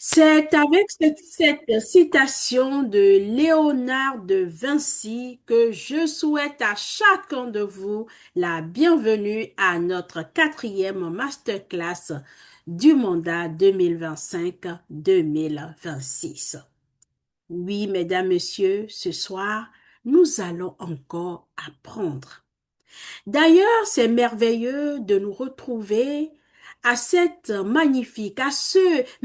C'est avec cette citation de Léonard de Vinci que je souhaite à chacun de vous la bienvenue à notre quatrième masterclass du mandat 2025-2026. Oui, mesdames, messieurs, ce soir, nous allons encore apprendre. D'ailleurs, c'est merveilleux de nous retrouver à ce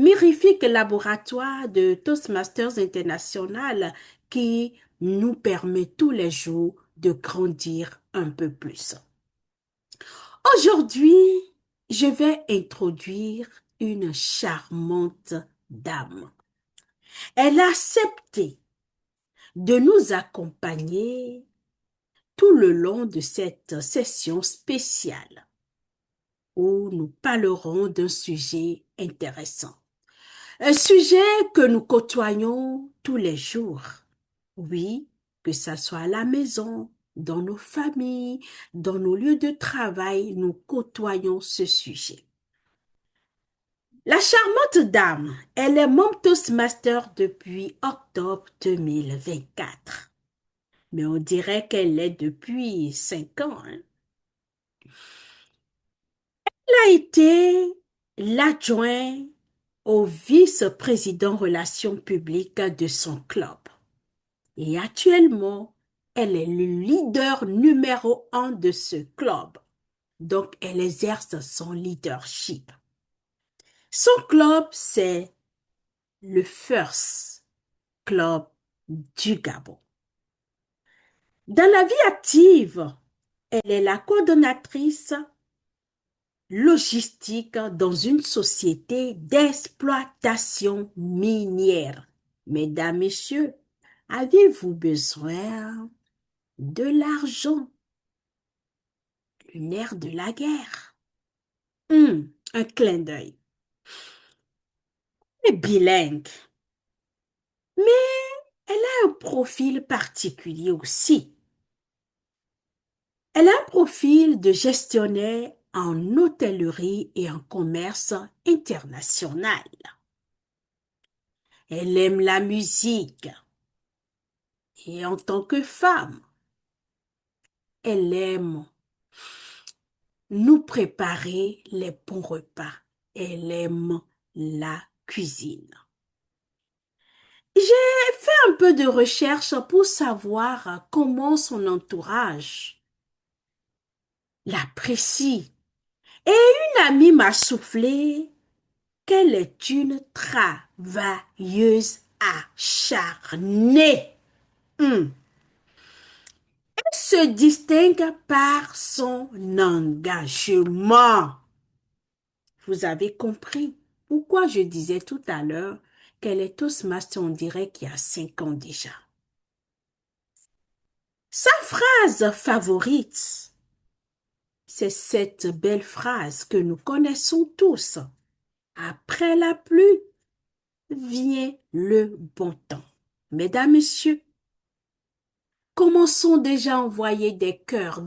mirifique laboratoire de Toastmasters International qui nous permet tous les jours de grandir un peu plus. Aujourd'hui, je vais introduire une charmante dame. Elle a accepté de nous accompagner tout le long de cette session spéciale où nous parlerons d'un sujet intéressant. Un sujet que nous côtoyons tous les jours. Oui, que ça soit à la maison, dans nos familles, dans nos lieux de travail, nous côtoyons ce sujet. La charmante dame, elle est membre Toastmaster depuis octobre 2024. Mais on dirait qu'elle l'est depuis 5 ans, hein. Elle a été l'adjoint au vice-président relations publiques de son club. Et actuellement, elle est le leader numéro 1 de ce club. Donc, elle exerce son leadership. Son club, c'est le First Club du Gabon. Dans la vie active, elle est la coordonnatrice logistique dans une société d'exploitation minière. Mesdames, Messieurs, avez-vous besoin de l'argent? Le nerf de la guerre. Un clin d'œil. Elle est bilingue, mais elle a un profil particulier aussi. Elle a un profil de gestionnaire en hôtellerie et en commerce international. Elle aime la musique et en tant que femme, elle aime nous préparer les bons repas. Elle aime la cuisine. J'ai fait un peu de recherche pour savoir comment son entourage l'apprécie. Et une amie m'a soufflé qu'elle est une travailleuse acharnée. Elle se distingue par son engagement. Vous avez compris pourquoi je disais tout à l'heure qu'elle est Toastmaster, on dirait qu'il y a 5 ans déjà. Sa phrase favorite, c'est cette belle phrase que nous connaissons tous. Après la pluie vient le bon temps. Mesdames, Messieurs, commençons déjà à envoyer des cœurs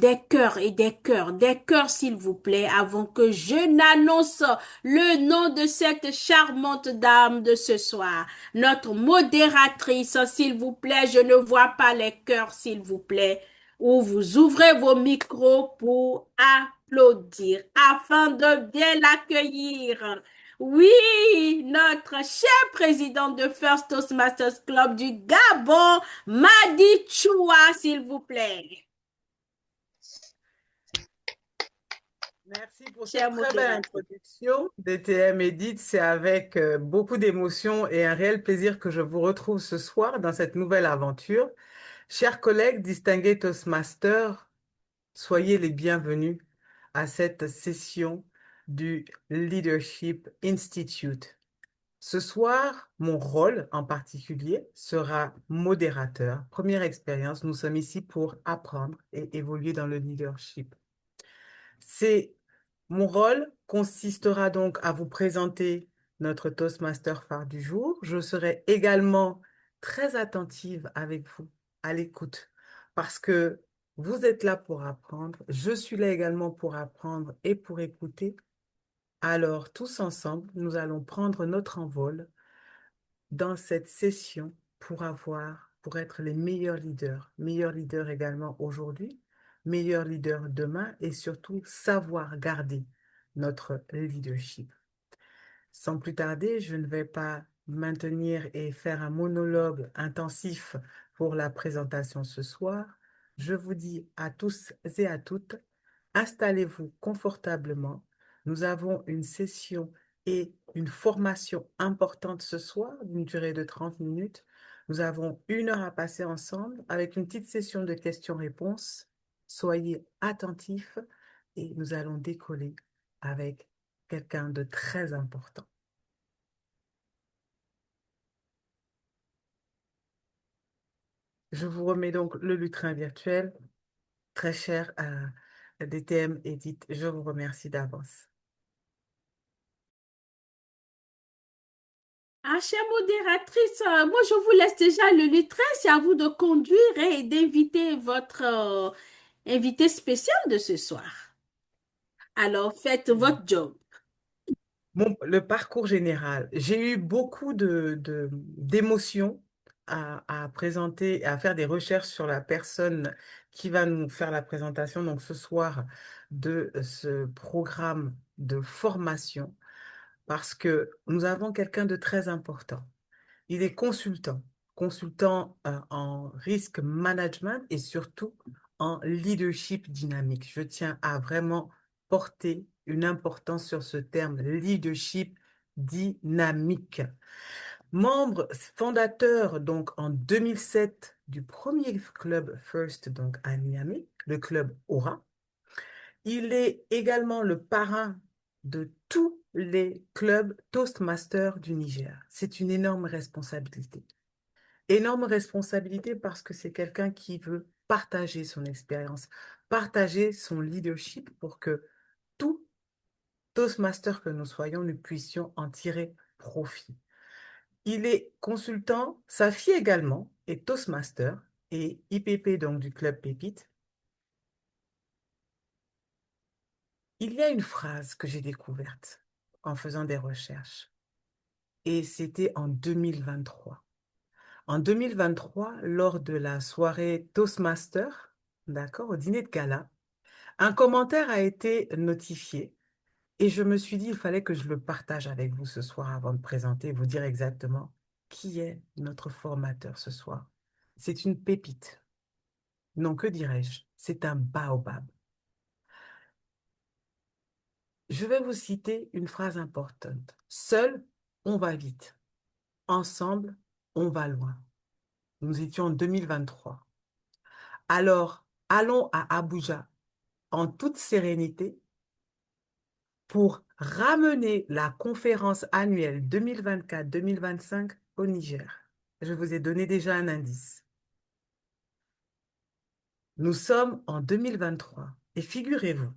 et des cœurs, s'il vous plaît, avant que je n'annonce le nom de cette charmante dame de ce soir. Notre modératrice, s'il vous plaît, je ne vois pas les cœurs, s'il vous plaît, ou vous ouvrez vos micros pour applaudir afin de bien l'accueillir. Oui, notre cher président de First Toastmasters Club du Gabon, Madi Choua, s'il vous plaît. Merci pour Cher cette très belle modératrice. introduction DTM Edith. C'est avec beaucoup d'émotion et un réel plaisir que je vous retrouve ce soir dans cette nouvelle aventure. Chers collègues, distingués Toastmasters, soyez les bienvenus à cette session du Leadership Institute. Ce soir, mon rôle en particulier sera modérateur. Première expérience, nous sommes ici pour apprendre et évoluer dans le leadership. Mon rôle consistera donc à vous présenter notre Toastmaster phare du jour. Je serai également très attentive avec vous, à l'écoute, parce que vous êtes là pour apprendre, je suis là également pour apprendre et pour écouter. Alors, tous ensemble, nous allons prendre notre envol dans cette session pour être les meilleurs leaders également aujourd'hui, meilleurs leaders demain et surtout savoir garder notre leadership. Sans plus tarder, je ne vais pas maintenir et faire un monologue intensif pour la présentation ce soir. Je vous dis à tous et à toutes, installez-vous confortablement. Nous avons une session et une formation importante ce soir d'une durée de 30 minutes. Nous avons 1 heure à passer ensemble avec une petite session de questions-réponses. Soyez attentifs et nous allons décoller avec quelqu'un de très important. Je vous remets donc le lutrin virtuel. Très cher DTM Edith, je vous remercie d'avance. Ah, chère modératrice, moi je vous laisse déjà le lutrin, c'est à vous de conduire et d'inviter votre invité spécial de ce soir. Alors faites votre job. Le parcours général, j'ai eu beaucoup d'émotions à présenter, à faire des recherches sur la personne qui va nous faire la présentation, donc ce soir, de ce programme de formation, parce que nous avons quelqu'un de très important. Il est consultant, consultant en risk management et surtout en leadership dynamique. Je tiens à vraiment porter une importance sur ce terme, leadership dynamique. Membre fondateur donc en 2007 du premier club First donc à Miami, le club Aura. Il est également le parrain de tous les clubs Toastmasters du Niger. C'est une énorme responsabilité. Énorme responsabilité parce que c'est quelqu'un qui veut partager son expérience, partager son leadership pour que tout Toastmaster que nous soyons, nous puissions en tirer profit. Il est consultant, sa fille également est Toastmaster et IPP donc du club Pépite. Il y a une phrase que j'ai découverte en faisant des recherches et c'était en 2023. En 2023, lors de la soirée Toastmaster, d'accord, au dîner de gala, un commentaire a été notifié et je me suis dit, il fallait que je le partage avec vous ce soir avant de présenter, vous dire exactement qui est notre formateur ce soir. C'est une pépite. Non, que dirais-je? C'est un baobab. Je vais vous citer une phrase importante. Seul, on va vite. Ensemble, on va loin. Nous étions en 2023. Alors, allons à Abuja en toute sérénité pour ramener la conférence annuelle 2024-2025 au Niger. Je vous ai donné déjà un indice. Nous sommes en 2023 et figurez-vous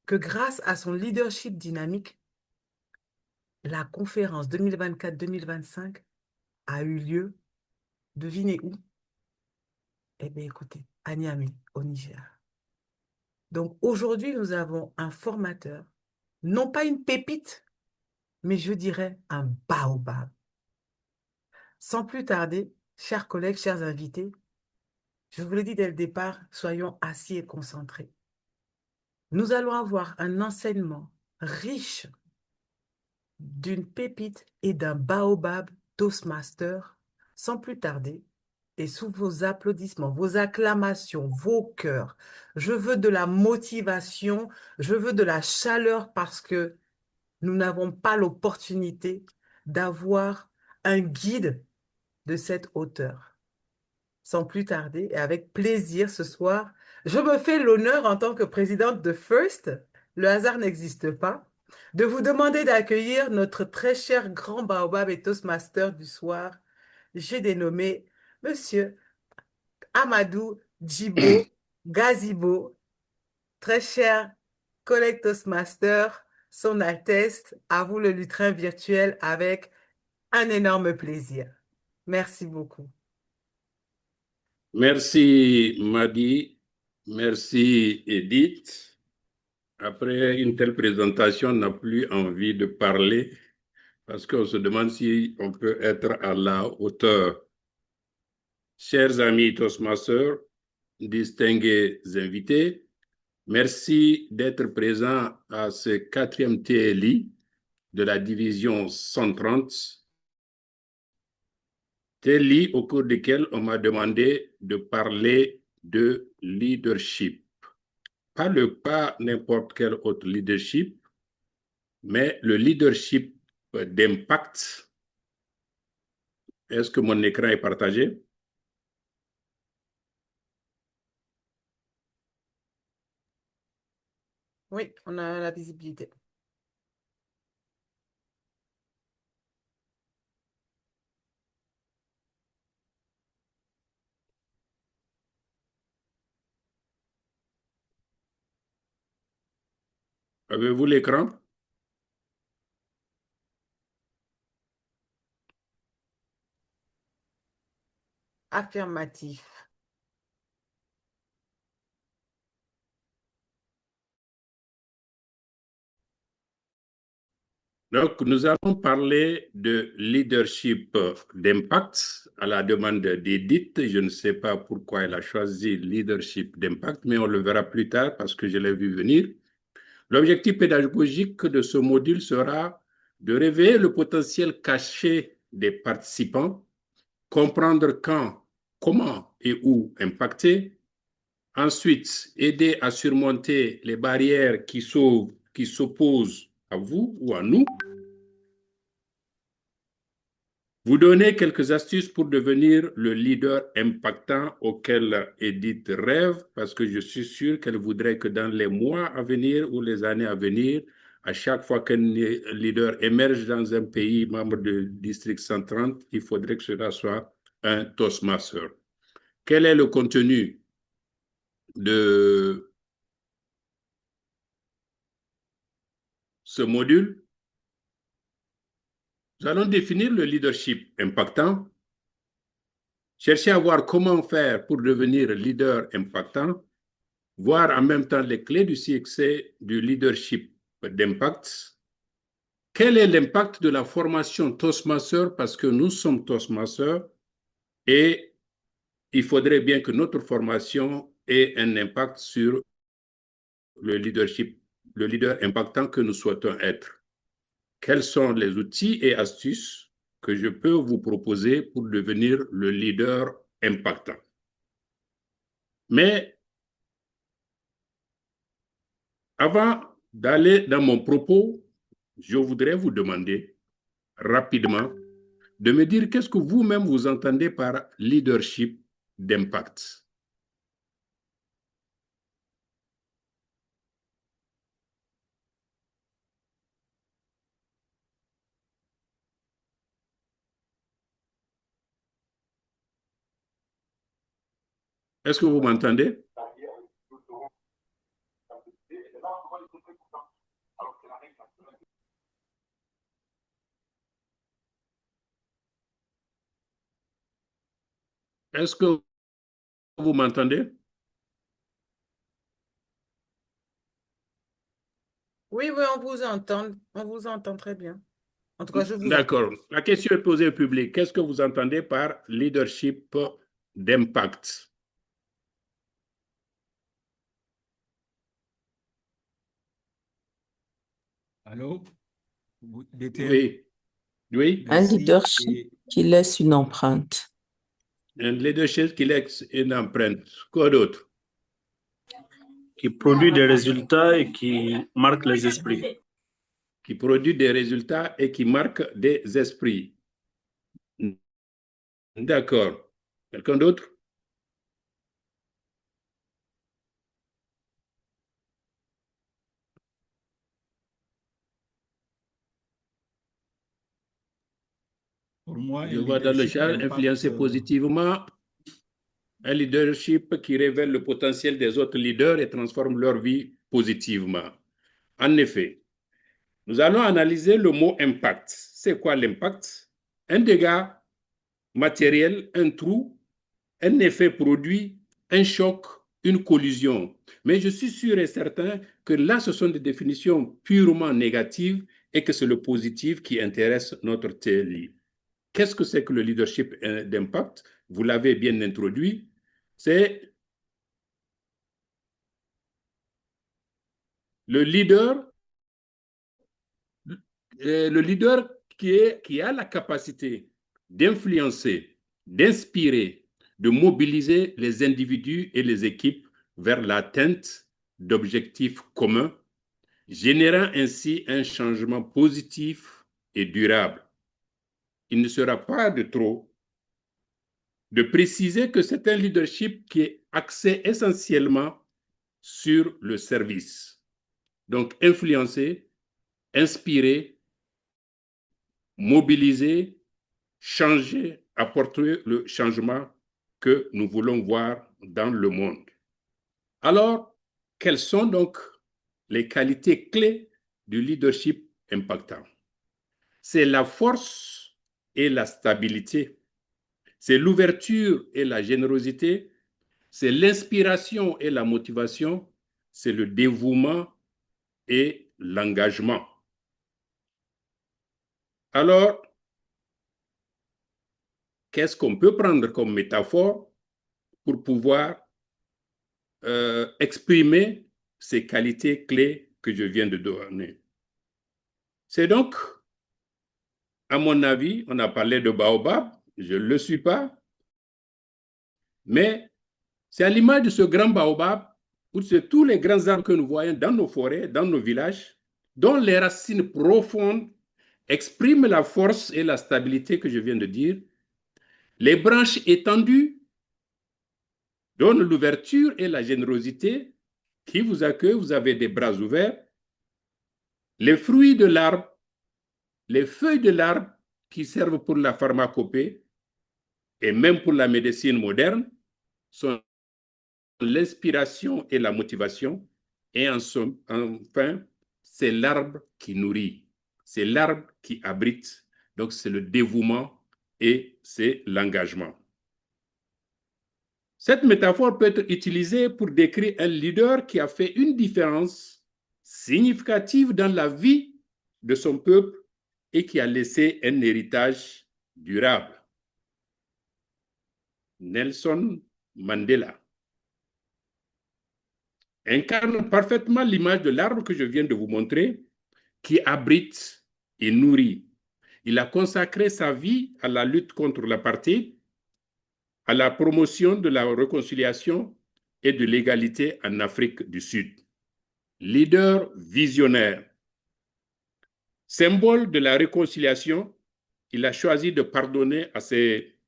que grâce à son leadership dynamique, la conférence 2024-2025 a eu lieu, devinez où? Eh bien, écoutez, à Niamey, au Niger. Donc aujourd'hui, nous avons un formateur, non pas une pépite, mais je dirais un baobab. Sans plus tarder, chers collègues, chers invités, je vous l'ai dit dès le départ, soyons assis et concentrés. Nous allons avoir un enseignement riche d'une pépite et d'un baobab Toastmaster. Sans plus tarder, et sous vos applaudissements, vos acclamations, vos cœurs, je veux de la motivation, je veux de la chaleur parce que nous n'avons pas l'opportunité d'avoir un guide de cette hauteur. Sans plus tarder, et avec plaisir ce soir, je me fais l'honneur en tant que présidente de First, le hasard n'existe pas, de vous demander d'accueillir notre très cher grand baobab et Toastmaster du soir. J'ai dénommé Monsieur Amadou Djibo Gazibo, très cher collègue Toastmaster, Son Altesse, à vous le lutrin virtuel avec un énorme plaisir. Merci beaucoup. Merci Madi, merci Edith. Après une telle présentation, on n'a plus envie de parler parce qu'on se demande si on peut être à la hauteur. Chers amis Toastmasters, distingués invités, merci d'être présents à ce 4e TLI de la division 130, TLI au cours duquel on m'a demandé de parler de leadership. Pas n'importe quel autre leadership, mais le leadership d'impact. Est-ce que mon écran est partagé? Oui, on a la visibilité. Avez-vous l'écran? Affirmatif. Donc, nous allons parler de leadership d'impact à la demande d'Edith. Je ne sais pas pourquoi elle a choisi leadership d'impact, mais on le verra plus tard parce que je l'ai vu venir. L'objectif pédagogique de ce module sera de révéler le potentiel caché des participants, comprendre quand, comment et où impacter. Ensuite, aider à surmonter les barrières qui s'opposent à vous ou à nous. Vous donner quelques astuces pour devenir le leader impactant auquel Edith rêve, parce que je suis sûr qu'elle voudrait que dans les mois à venir ou les années à venir, à chaque fois qu'un leader émerge dans un pays membre du district 130, il faudrait que cela soit un Toastmaster. Quel est le contenu de ce module? Nous allons définir le leadership impactant, chercher à voir comment faire pour devenir leader impactant, voir en même temps les clés du succès du leadership d'impact. Quel est l'impact de la formation Toastmaster? Parce que nous sommes Toastmasters et il faudrait bien que notre formation ait un impact sur le leadership, le leader impactant que nous souhaitons être. Quels sont les outils et astuces que je peux vous proposer pour devenir le leader impactant? Mais avant d'aller dans mon propos, je voudrais vous demander rapidement de me dire qu'est-ce que vous-même vous entendez par leadership d'impact. Est-ce que vous m'entendez? Est-ce que vous m'entendez? Oui, oui, on vous entend très bien. En tout cas, je vous entends. D'accord. La question est posée au public. Qu'est-ce que vous entendez par leadership d'impact? Allô? DTM, Oui, oui. Un merci. leadership Et qui laisse une empreinte. Un leadership qui laisse une empreinte. Quoi d'autre? qui produit des résultats et qui marque les esprits. Qui produit des résultats et qui marque des esprits. D'accord. Quelqu'un d'autre? pour moi, Je un vois dans le leadership chat d'impact, influencer positivement un leadership qui révèle le potentiel des autres leaders et transforme leur vie positivement. En effet, nous allons analyser le mot impact. C'est quoi l'impact? Un dégât matériel, un trou, un effet produit, un choc, une collision. Mais je suis sûr et certain que là, ce sont des définitions purement négatives et que c'est le positif qui intéresse notre TLI. Qu'est-ce que c'est que le leadership d'impact? Vous l'avez bien introduit. C'est le leader qui a la capacité d'influencer, d'inspirer, de mobiliser les individus et les équipes vers l'atteinte d'objectifs communs, générant ainsi un changement positif et durable. Il ne sera pas de trop de préciser que c'est un leadership qui est axé essentiellement sur le service. Donc, influencer, inspirer, mobiliser, changer, apporter le changement que nous voulons voir dans le monde. Alors, quelles sont donc les qualités clés du leadership impactant? C'est la force et la stabilité, c'est l'ouverture et la générosité, c'est l'inspiration et la motivation, c'est le dévouement et l'engagement. Alors, qu'est-ce qu'on peut prendre comme métaphore pour pouvoir exprimer ces qualités clés que je viens de donner? C'est donc, à mon avis, on a parlé de baobab, je ne le suis pas, mais c'est à l'image de ce grand baobab, où c'est tous les grands arbres que nous voyons dans nos forêts, dans nos villages, dont les racines profondes expriment la force et la stabilité que je viens de dire. Les branches étendues donnent l'ouverture et la générosité. Qui vous accueille, vous avez des bras ouverts. Les fruits de l'arbre, les feuilles de l'arbre qui servent pour la pharmacopée et même pour la médecine moderne sont l'inspiration et la motivation. Et enfin, c'est l'arbre qui nourrit, c'est l'arbre qui abrite. Donc, c'est le dévouement et c'est l'engagement. Cette métaphore peut être utilisée pour décrire un leader qui a fait une différence significative dans la vie de son peuple et qui a laissé un héritage durable. Nelson Mandela incarne parfaitement l'image de l'arbre que je viens de vous montrer, qui abrite et nourrit. Il a consacré sa vie à la lutte contre l'apartheid, à la promotion de la réconciliation et de l'égalité en Afrique du Sud. Leader visionnaire, symbole de la réconciliation, il a choisi de pardonner à ses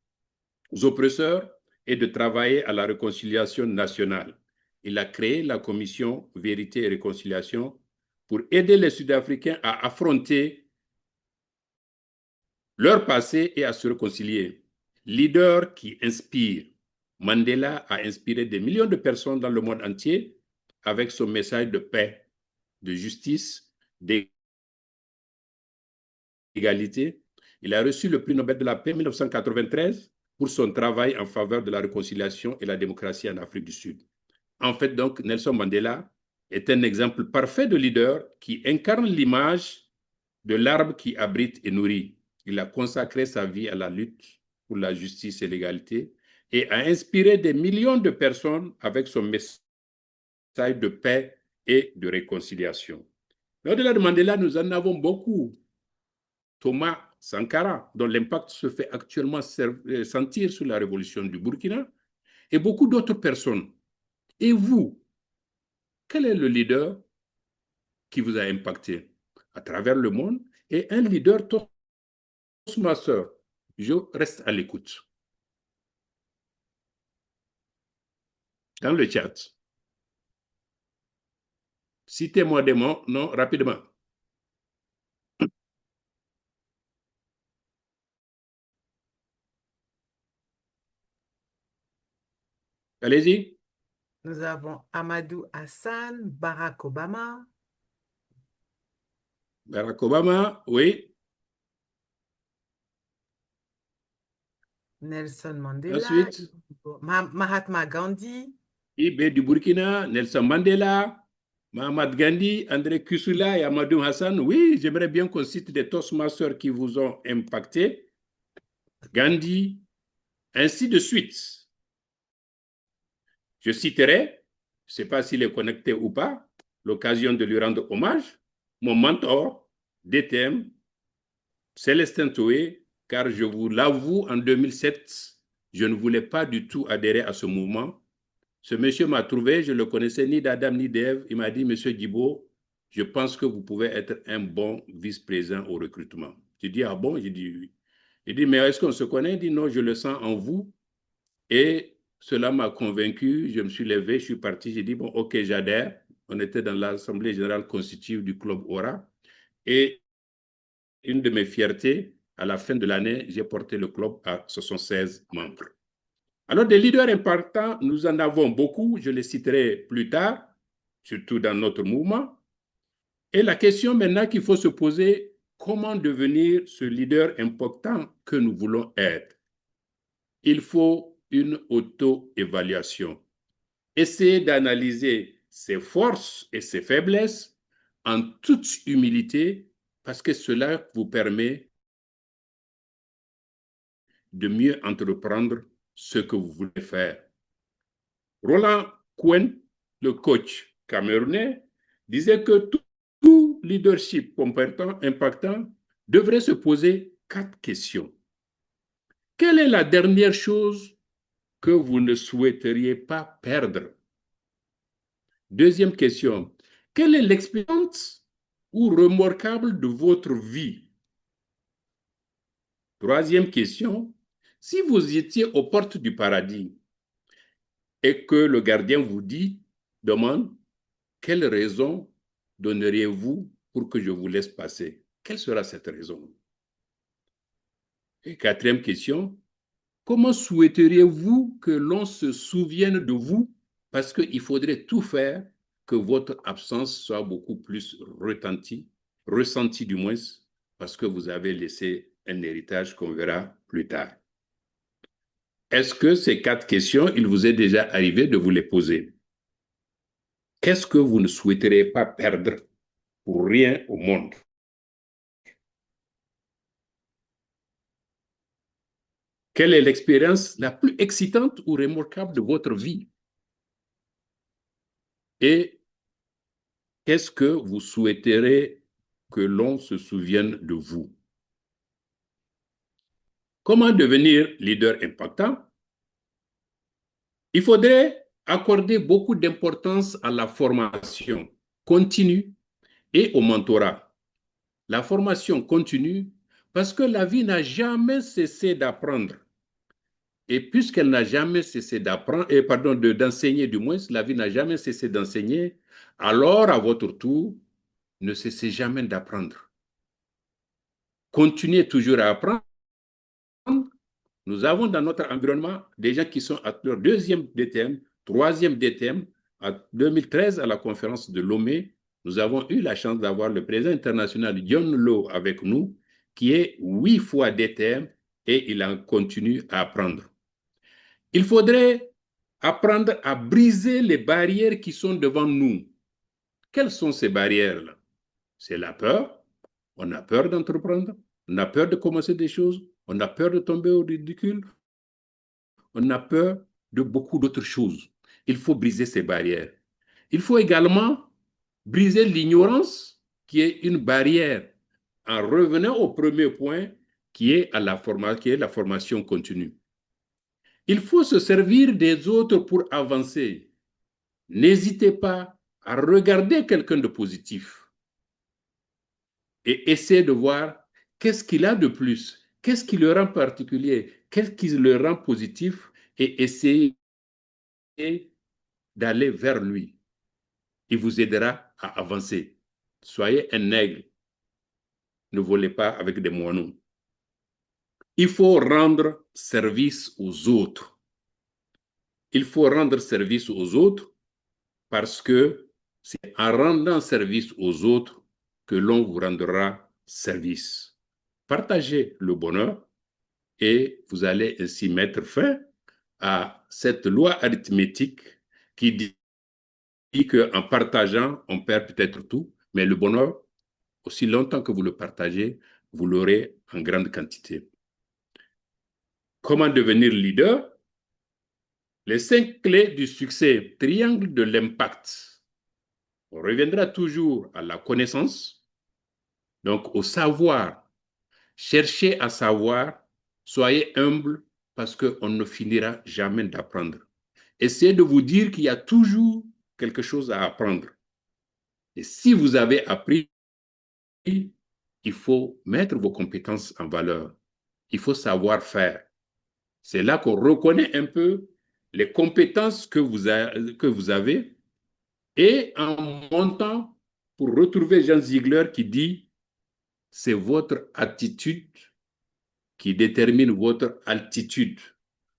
oppresseurs et de travailler à la réconciliation nationale. Il a créé la commission Vérité et Réconciliation pour aider les Sud-Africains à affronter leur passé et à se réconcilier. Leader qui inspire. Mandela a inspiré des millions de personnes dans le monde entier avec son message de paix, de justice, d'égalité. Il a reçu le prix Nobel de la paix en 1993 pour son travail en faveur de la réconciliation et la démocratie en Afrique du Sud. En fait, donc, Nelson Mandela est un exemple parfait de leader qui incarne l'image de l'arbre qui abrite et nourrit. Il a consacré sa vie à la lutte pour la justice et l'égalité et a inspiré des millions de personnes avec son message de paix et de réconciliation. Au-delà de Mandela, nous en avons beaucoup. Thomas Sankara, dont l'impact se fait actuellement sentir sur la révolution du Burkina, et beaucoup d'autres personnes. Et vous, quel est le leader qui vous a impacté à travers le monde? Et un leader Toastmaster, je reste à l'écoute. Dans le chat, citez-moi des noms rapidement. Allez-y. Nous avons Amadou Hassan, Barack Obama. Barack Obama, oui. Nelson Mandela. Ensuite, Mahatma Gandhi. IB du Burkina, Nelson Mandela. Mahatma Gandhi, André Kusula et Amadou Hassan, oui, j'aimerais bien qu'on cite des Toastmasters qui vous ont impacté. Gandhi, ainsi de suite. Je citerai, je ne sais pas s'il est connecté ou pas, l'occasion de lui rendre hommage, mon mentor DTM, Célestin Toé, car je vous l'avoue, en 2007, je ne voulais pas du tout adhérer à ce mouvement. Ce monsieur m'a trouvé, je ne le connaissais ni d'Adam ni d'Ève. Il m'a dit, monsieur Guibault, je pense que vous pouvez être un bon vice-président au recrutement. J'ai dit, ah bon? J'ai dit oui. Il dit, mais est-ce qu'on se connaît? Il dit, non, je le sens en vous. Et cela m'a convaincu. Je me suis levé, je suis parti. J'ai dit, bon, ok, j'adhère. On était dans l'Assemblée générale constitutive du Club Aura. Et une de mes fiertés, à la fin de l'année, j'ai porté le club à 76 membres. Alors, des leaders importants, nous en avons beaucoup. Je les citerai plus tard, surtout dans notre mouvement. Et la question maintenant qu'il faut se poser, comment devenir ce leader important que nous voulons être? Il faut une auto-évaluation. Essayez d'analyser ses forces et ses faiblesses en toute humilité parce que cela vous permet de mieux entreprendre ce que vous voulez faire. Roland Cohen, le coach camerounais, disait que tout leadership compétent, impactant, devrait se poser 4 questions. Quelle est la dernière chose que vous ne souhaiteriez pas perdre? Deuxième question, quelle est l'expérience ou remarquable de votre vie? Troisième question, si vous étiez aux portes du paradis et que le gardien vous demande, quelle raison donneriez-vous pour que je vous laisse passer? Quelle sera cette raison? Et quatrième question, comment souhaiteriez-vous que l'on se souvienne de vous? Parce qu'il faudrait tout faire que votre absence soit beaucoup plus ressentie du moins, parce que vous avez laissé un héritage qu'on verra plus tard. Est-ce que ces 4 questions, il vous est déjà arrivé de vous les poser? Qu'est-ce que vous ne souhaiteriez pas perdre pour rien au monde? Quelle est l'expérience la plus excitante ou remarquable de votre vie? Et qu'est-ce que vous souhaiterez que l'on se souvienne de vous? Comment devenir leader impactant? Il faudrait accorder beaucoup d'importance à la formation continue et au mentorat. La formation continue parce que la vie n'a jamais cessé d'apprendre. Et puisqu'elle n'a jamais cessé d'enseigner, du moins, la vie n'a jamais cessé d'enseigner, alors à votre tour, ne cessez jamais d'apprendre. Continuez toujours à apprendre. Nous avons dans notre environnement des gens qui sont à leur 2e DTM, 3e DTM. En 2013, à la conférence de Lomé, nous avons eu la chance d'avoir le président international John Lowe avec nous, qui est 8 fois DTM et il en continue à apprendre. Il faudrait apprendre à briser les barrières qui sont devant nous. Quelles sont ces barrières-là? C'est la peur. On a peur d'entreprendre. On a peur de commencer des choses. On a peur de tomber au ridicule. On a peur de beaucoup d'autres choses. Il faut briser ces barrières. Il faut également briser l'ignorance qui est une barrière en revenant au premier point qui est la formation continue. Il faut se servir des autres pour avancer. N'hésitez pas à regarder quelqu'un de positif et essayez de voir qu'est-ce qu'il a de plus, qu'est-ce qui le rend particulier, qu'est-ce qui le rend positif et essayez d'aller vers lui. Il vous aidera à avancer. Soyez un aigle. Ne volez pas avec des moineaux. Il faut rendre service aux autres. Il faut rendre service aux autres parce que c'est en rendant service aux autres que l'on vous rendra service. Partagez le bonheur et vous allez ainsi mettre fin à cette loi arithmétique qui dit qu'en partageant, on perd peut-être tout, mais le bonheur, aussi longtemps que vous le partagez, vous l'aurez en grande quantité. Comment devenir leader? Les 5 clés du succès, triangle de l'impact. On reviendra toujours à la connaissance, donc au savoir. Cherchez à savoir, soyez humble parce qu'on ne finira jamais d'apprendre. Essayez de vous dire qu'il y a toujours quelque chose à apprendre. Et si vous avez appris, il faut mettre vos compétences en valeur. Il faut savoir faire. C'est là qu'on reconnaît un peu les compétences que vous avez. Et en montant, pour retrouver Jean Ziegler qui dit, c'est votre attitude qui détermine votre altitude,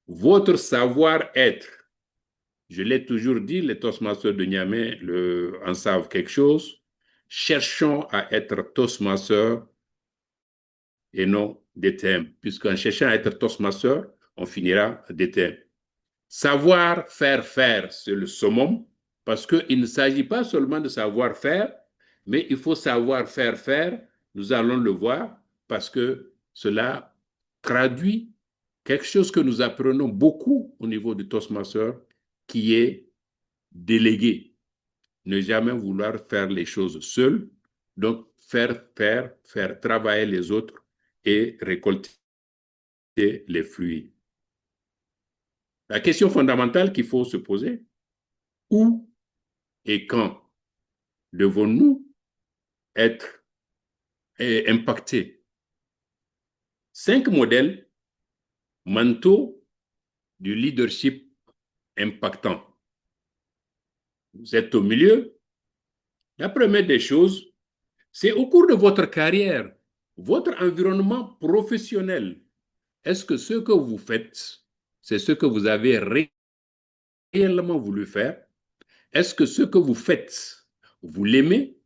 votre savoir-être. Je l'ai toujours dit, les Toastmasters de Niamey en savent quelque chose. Cherchons à être Toastmasters et non DTM, puisqu'en cherchant à être Toastmaster, on finira DTM. Savoir faire, c'est le summum, parce qu'il ne s'agit pas seulement de savoir faire, mais il faut savoir faire. Nous allons le voir, parce que cela traduit quelque chose que nous apprenons beaucoup au niveau du Toastmaster, qui est déléguer. Ne jamais vouloir faire les choses seul, donc faire travailler les autres et récolter les fruits. La question fondamentale qu'il faut se poser, où et quand devons-nous être impactés? 5 modèles mentaux du leadership impactant. Vous êtes au milieu. La première des choses, c'est au cours de votre carrière, votre environnement professionnel. Est-ce que ce que vous faites, c'est ce que vous avez réellement voulu faire? Est-ce que ce que vous faites, vous l'aimez?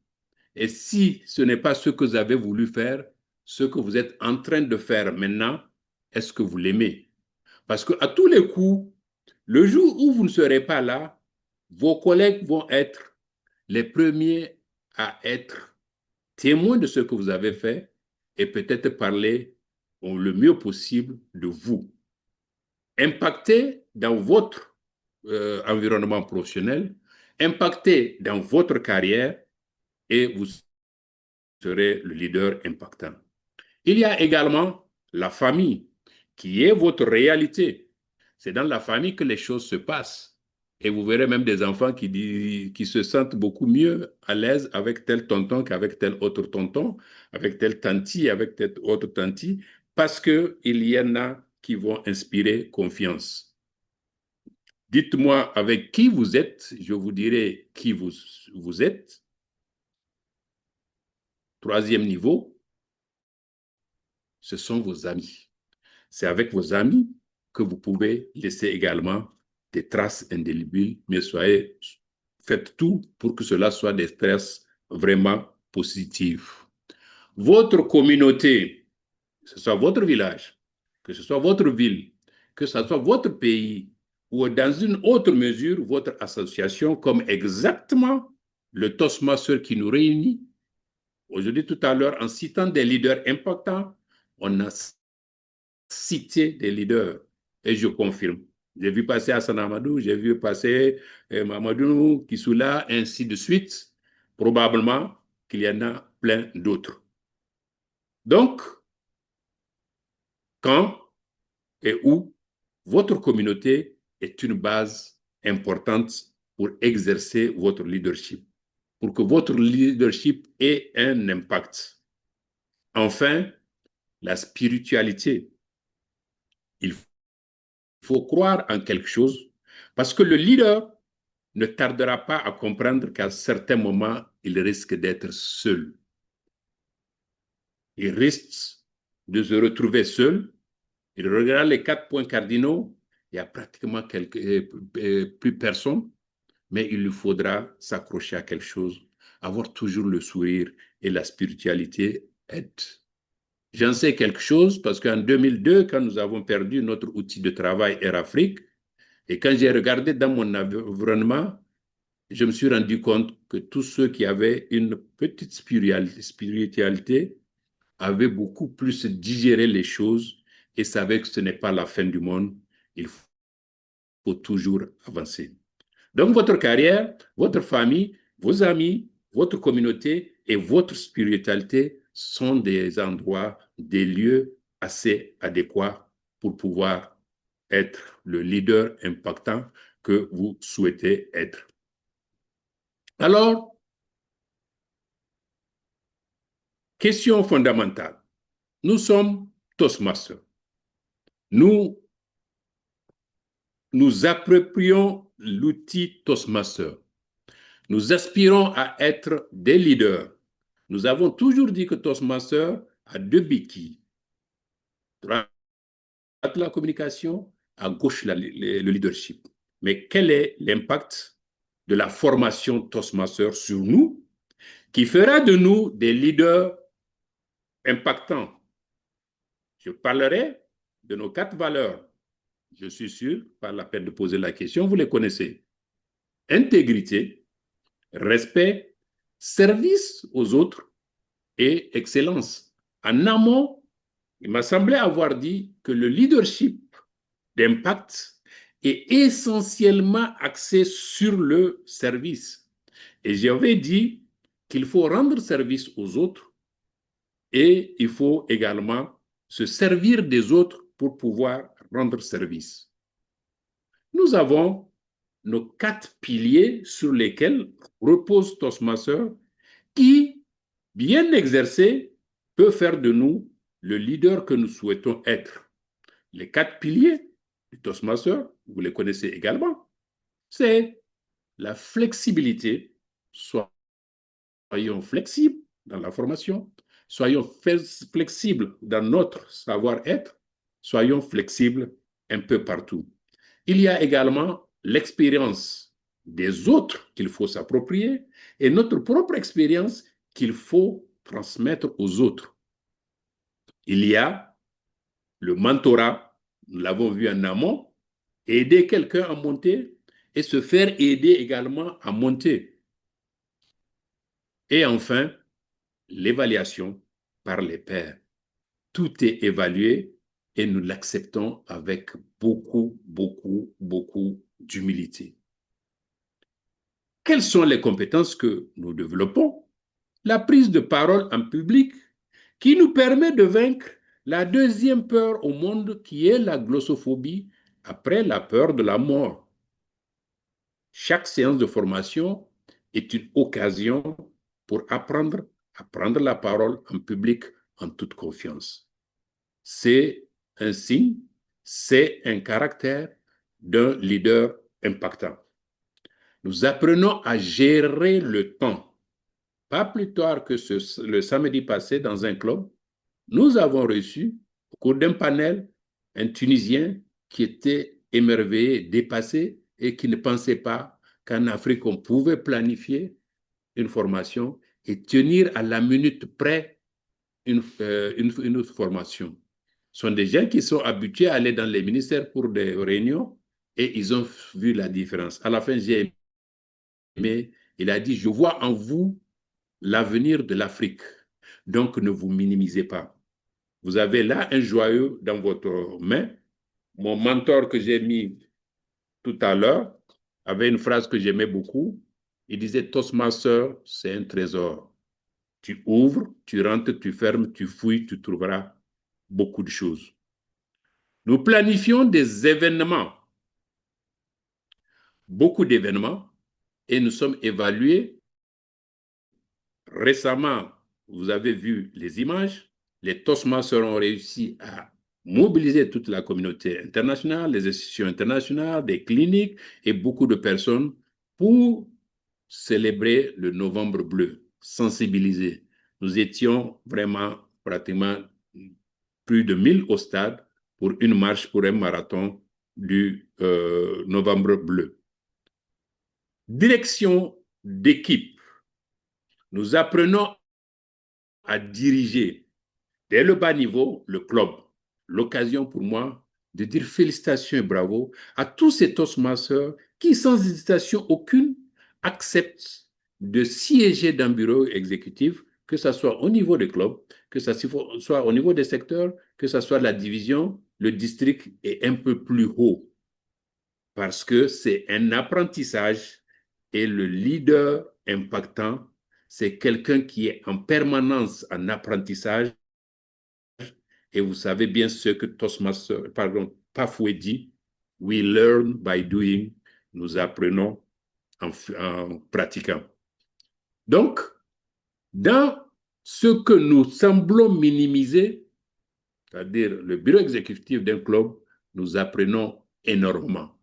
Et si ce n'est pas ce que vous avez voulu faire, ce que vous êtes en train de faire maintenant, est-ce que vous l'aimez? Parce qu'à tous les coups, le jour où vous ne serez pas là, vos collègues vont être les premiers à être témoins de ce que vous avez fait et peut-être parler le mieux possible de vous. Impacter dans votre environnement professionnel, impacter dans votre carrière et vous serez le leader impactant. Il y a également la famille qui est votre réalité. C'est dans la famille que les choses se passent. Et vous verrez même des enfants qui se sentent beaucoup mieux à l'aise avec tel tonton qu'avec tel autre tonton, avec tel tanti, avec tel autre tanti, parce qu'il y en a qui vont inspirer confiance. Dites-moi avec qui vous êtes, je vous dirai qui vous êtes. 3e niveau, ce sont vos amis. C'est avec vos amis que vous pouvez laisser également des traces indélébiles, mais faites tout pour que cela soit des traces vraiment positives. Votre communauté, que ce soit votre village, que ce soit votre ville, que ce soit votre pays, ou dans une autre mesure, votre association, comme exactement le Toastmaster qui nous réunit. Aujourd'hui, tout à l'heure, en citant des leaders importants, on a cité des leaders. Et je confirme. J'ai vu passer Hassan Amadou, j'ai vu passer Mamadou Kissoula, ainsi de suite. Probablement qu'il y en a plein d'autres. Donc, quand et où votre communauté est une base importante pour exercer votre leadership, pour que votre leadership ait un impact. Enfin, la spiritualité. Il faut croire en quelque chose parce que le leader ne tardera pas à comprendre qu'à certains moments, il risque d'être seul. Il risque de se retrouver seul. Il regarde les 4 points cardinaux, il n'y a pratiquement plus personne, mais il lui faudra s'accrocher à quelque chose, avoir toujours le sourire et la spiritualité aide. J'en sais quelque chose parce qu'en 2002, quand nous avons perdu notre outil de travail Air Afrique, et quand j'ai regardé dans mon environnement, je me suis rendu compte que tous ceux qui avaient une petite spiritualité avaient beaucoup plus digéré les choses et savaient que ce n'est pas la fin du monde. Il faut toujours avancer. Donc, votre carrière, votre famille, vos amis, votre communauté et votre spiritualité sont des endroits, des lieux assez adéquats pour pouvoir être le leader impactant que vous souhaitez être. Alors, question fondamentale. Nous sommes Toastmasters. Nous approprions l'outil Toastmaster. Nous aspirons à être des leaders. Nous avons toujours dit que Toastmaster a deux béquilles. À droite, la communication, à gauche, le leadership. Mais quel est l'impact de la formation Toastmaster sur nous qui fera de nous des leaders impactants? Je parlerai de nos 4 valeurs. Je suis sûr, pas la peine de poser la question, vous les connaissez. Intégrité, respect, service aux autres et excellence. En amont, il m'a semblé avoir dit que le leadership d'impact est essentiellement axé sur le service. Et j'avais dit qu'il faut rendre service aux autres et il faut également se servir des autres pour pouvoir rendre service. Nous avons nos 4 piliers sur lesquels repose Toastmaster qui, bien exercé, peut faire de nous le leader que nous souhaitons être. Les 4 piliers du Toastmaster, vous les connaissez également, c'est la flexibilité, soyons flexibles dans la formation, soyons flexibles dans notre savoir-être, soyons flexibles un peu partout. Il y a également l'expérience des autres qu'il faut s'approprier et notre propre expérience qu'il faut transmettre aux autres. Il y a le mentorat, nous l'avons vu en amont, aider quelqu'un à monter et se faire aider également à monter. Et enfin, l'évaluation par les pairs. Tout est évalué et nous l'acceptons avec beaucoup d'humilité. Quelles sont les compétences que nous développons? La prise de parole en public qui nous permet de vaincre la deuxième peur au monde qui est la glossophobie après la peur de la mort. Chaque séance de formation est une occasion pour apprendre à prendre la parole en public en toute confiance. C'est un signe, c'est un caractère d'un leader impactant. Nous apprenons à gérer le temps. Pas plus tard que le samedi passé dans un club, nous avons reçu au cours d'un panel un Tunisien qui était émerveillé, dépassé et qui ne pensait pas qu'en Afrique on pouvait planifier une formation et tenir à la minute près une formation. Ce sont des gens qui sont habitués à aller dans les ministères pour des réunions et ils ont vu la différence. À la fin, j'ai aimé, il a dit, je vois en vous l'avenir de l'Afrique. Donc, ne vous minimisez pas. Vous avez là un joyau dans votre main. Mon mentor que j'ai mis tout à l'heure avait une phrase que j'aimais beaucoup. Il disait, Toastmaster, c'est un trésor. Tu ouvres, tu rentres, tu fermes, tu fouilles, tu trouveras beaucoup de choses. Nous planifions des événements, beaucoup d'événements, et nous sommes évalués. Récemment, vous avez vu les images, les Toastmasters ont réussi à mobiliser toute la communauté internationale, les institutions internationales, des cliniques et beaucoup de personnes pour célébrer le Novembre bleu, sensibiliser. Nous étions vraiment pratiquement plus de 1000 au stade pour une marche, pour un marathon du Novembre bleu. Direction d'équipe. Nous apprenons à diriger dès le bas niveau le club. L'occasion pour moi de dire félicitations et bravo à tous ces Toastmasters qui, sans hésitation aucune, acceptent de siéger dans le bureau exécutif, que ce soit au niveau des clubs, que ce soit au niveau des secteurs, que ce soit la division, le district est un peu plus haut parce que c'est un apprentissage et le leader impactant, c'est quelqu'un qui est en permanence en apprentissage. Et vous savez bien ce que Pafoué dit, we learn by doing, nous apprenons en pratiquant. Donc, dans ce que nous semblons minimiser, c'est-à-dire le bureau exécutif d'un club, nous apprenons énormément.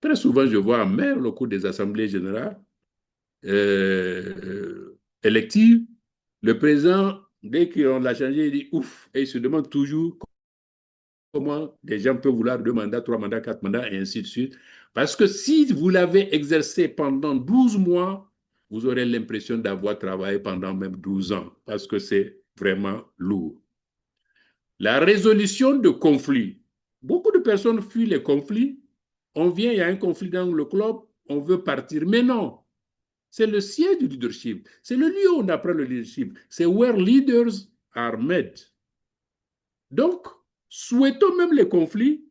Très souvent, je vois même au cours des assemblées générales électives, le président, dès qu'on l'a changé, il dit ouf, et il se demande toujours comment des gens peuvent vouloir 2 mandats, 3 mandats, 4 mandats, et ainsi de suite. Parce que si vous l'avez exercé pendant 12 mois, vous aurez l'impression d'avoir travaillé pendant même 12 ans, parce que c'est vraiment lourd. La résolution de conflits. Beaucoup de personnes fuient les conflits. On vient, il y a un conflit dans le club, on veut partir. Mais non, c'est le siège du leadership. C'est le lieu où on apprend le leadership. C'est where leaders are made. Donc, souhaitons même les conflits,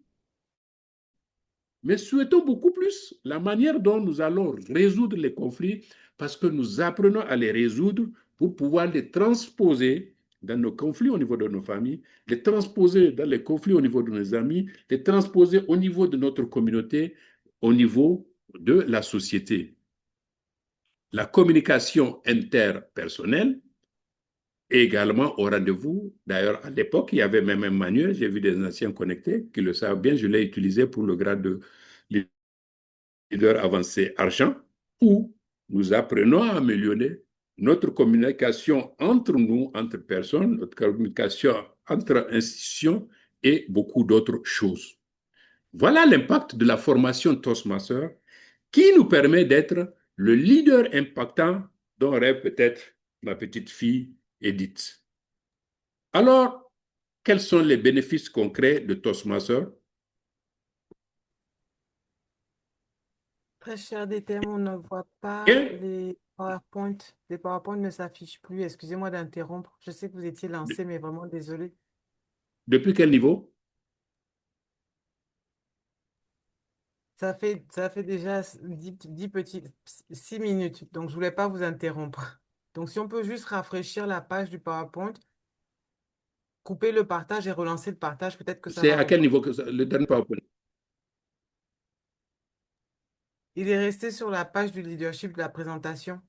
mais souhaitons beaucoup plus la manière dont nous allons résoudre les conflits parce que nous apprenons à les résoudre pour pouvoir les transposer dans nos conflits au niveau de nos familles, les transposer dans les conflits au niveau de nos amis, les transposer au niveau de notre communauté, au niveau de la société. La communication interpersonnelle est également au rendez-vous. D'ailleurs, à l'époque, il y avait même un manuel, j'ai vu des anciens connectés qui le savent bien, je l'ai utilisé pour le grade de leader avancé argent, où nous apprenons à améliorer notre communication entre nous, entre personnes, notre communication entre institutions et beaucoup d'autres choses. Voilà l'impact de la formation Toastmaster qui nous permet d'être le leader impactant dont rêve peut-être ma petite fille Edith. Alors, quels sont les bénéfices concrets de Toastmaster? Très cher DTM, on ne voit pas Et les PowerPoint. Les PowerPoint ne s'affichent plus. Excusez-moi d'interrompre. Je sais que vous étiez lancé, mais vraiment désolé. depuis quel niveau? Ça fait déjà 6 minutes, donc je voulais pas vous interrompre. Donc si on peut juste rafraîchir la page du PowerPoint, couper le partage et relancer le partage, peut-être que ça C'est va à quel reprendre. niveau que le dernier PowerPoint? Il est resté sur la page du leadership de la présentation.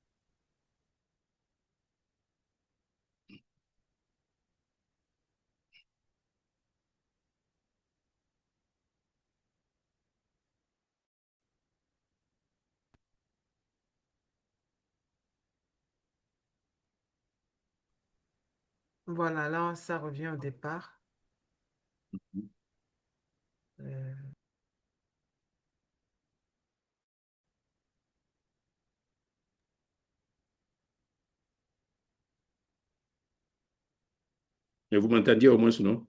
Voilà, là, ça revient au départ. Euh, Mais vous m'entendiez au moins, sinon?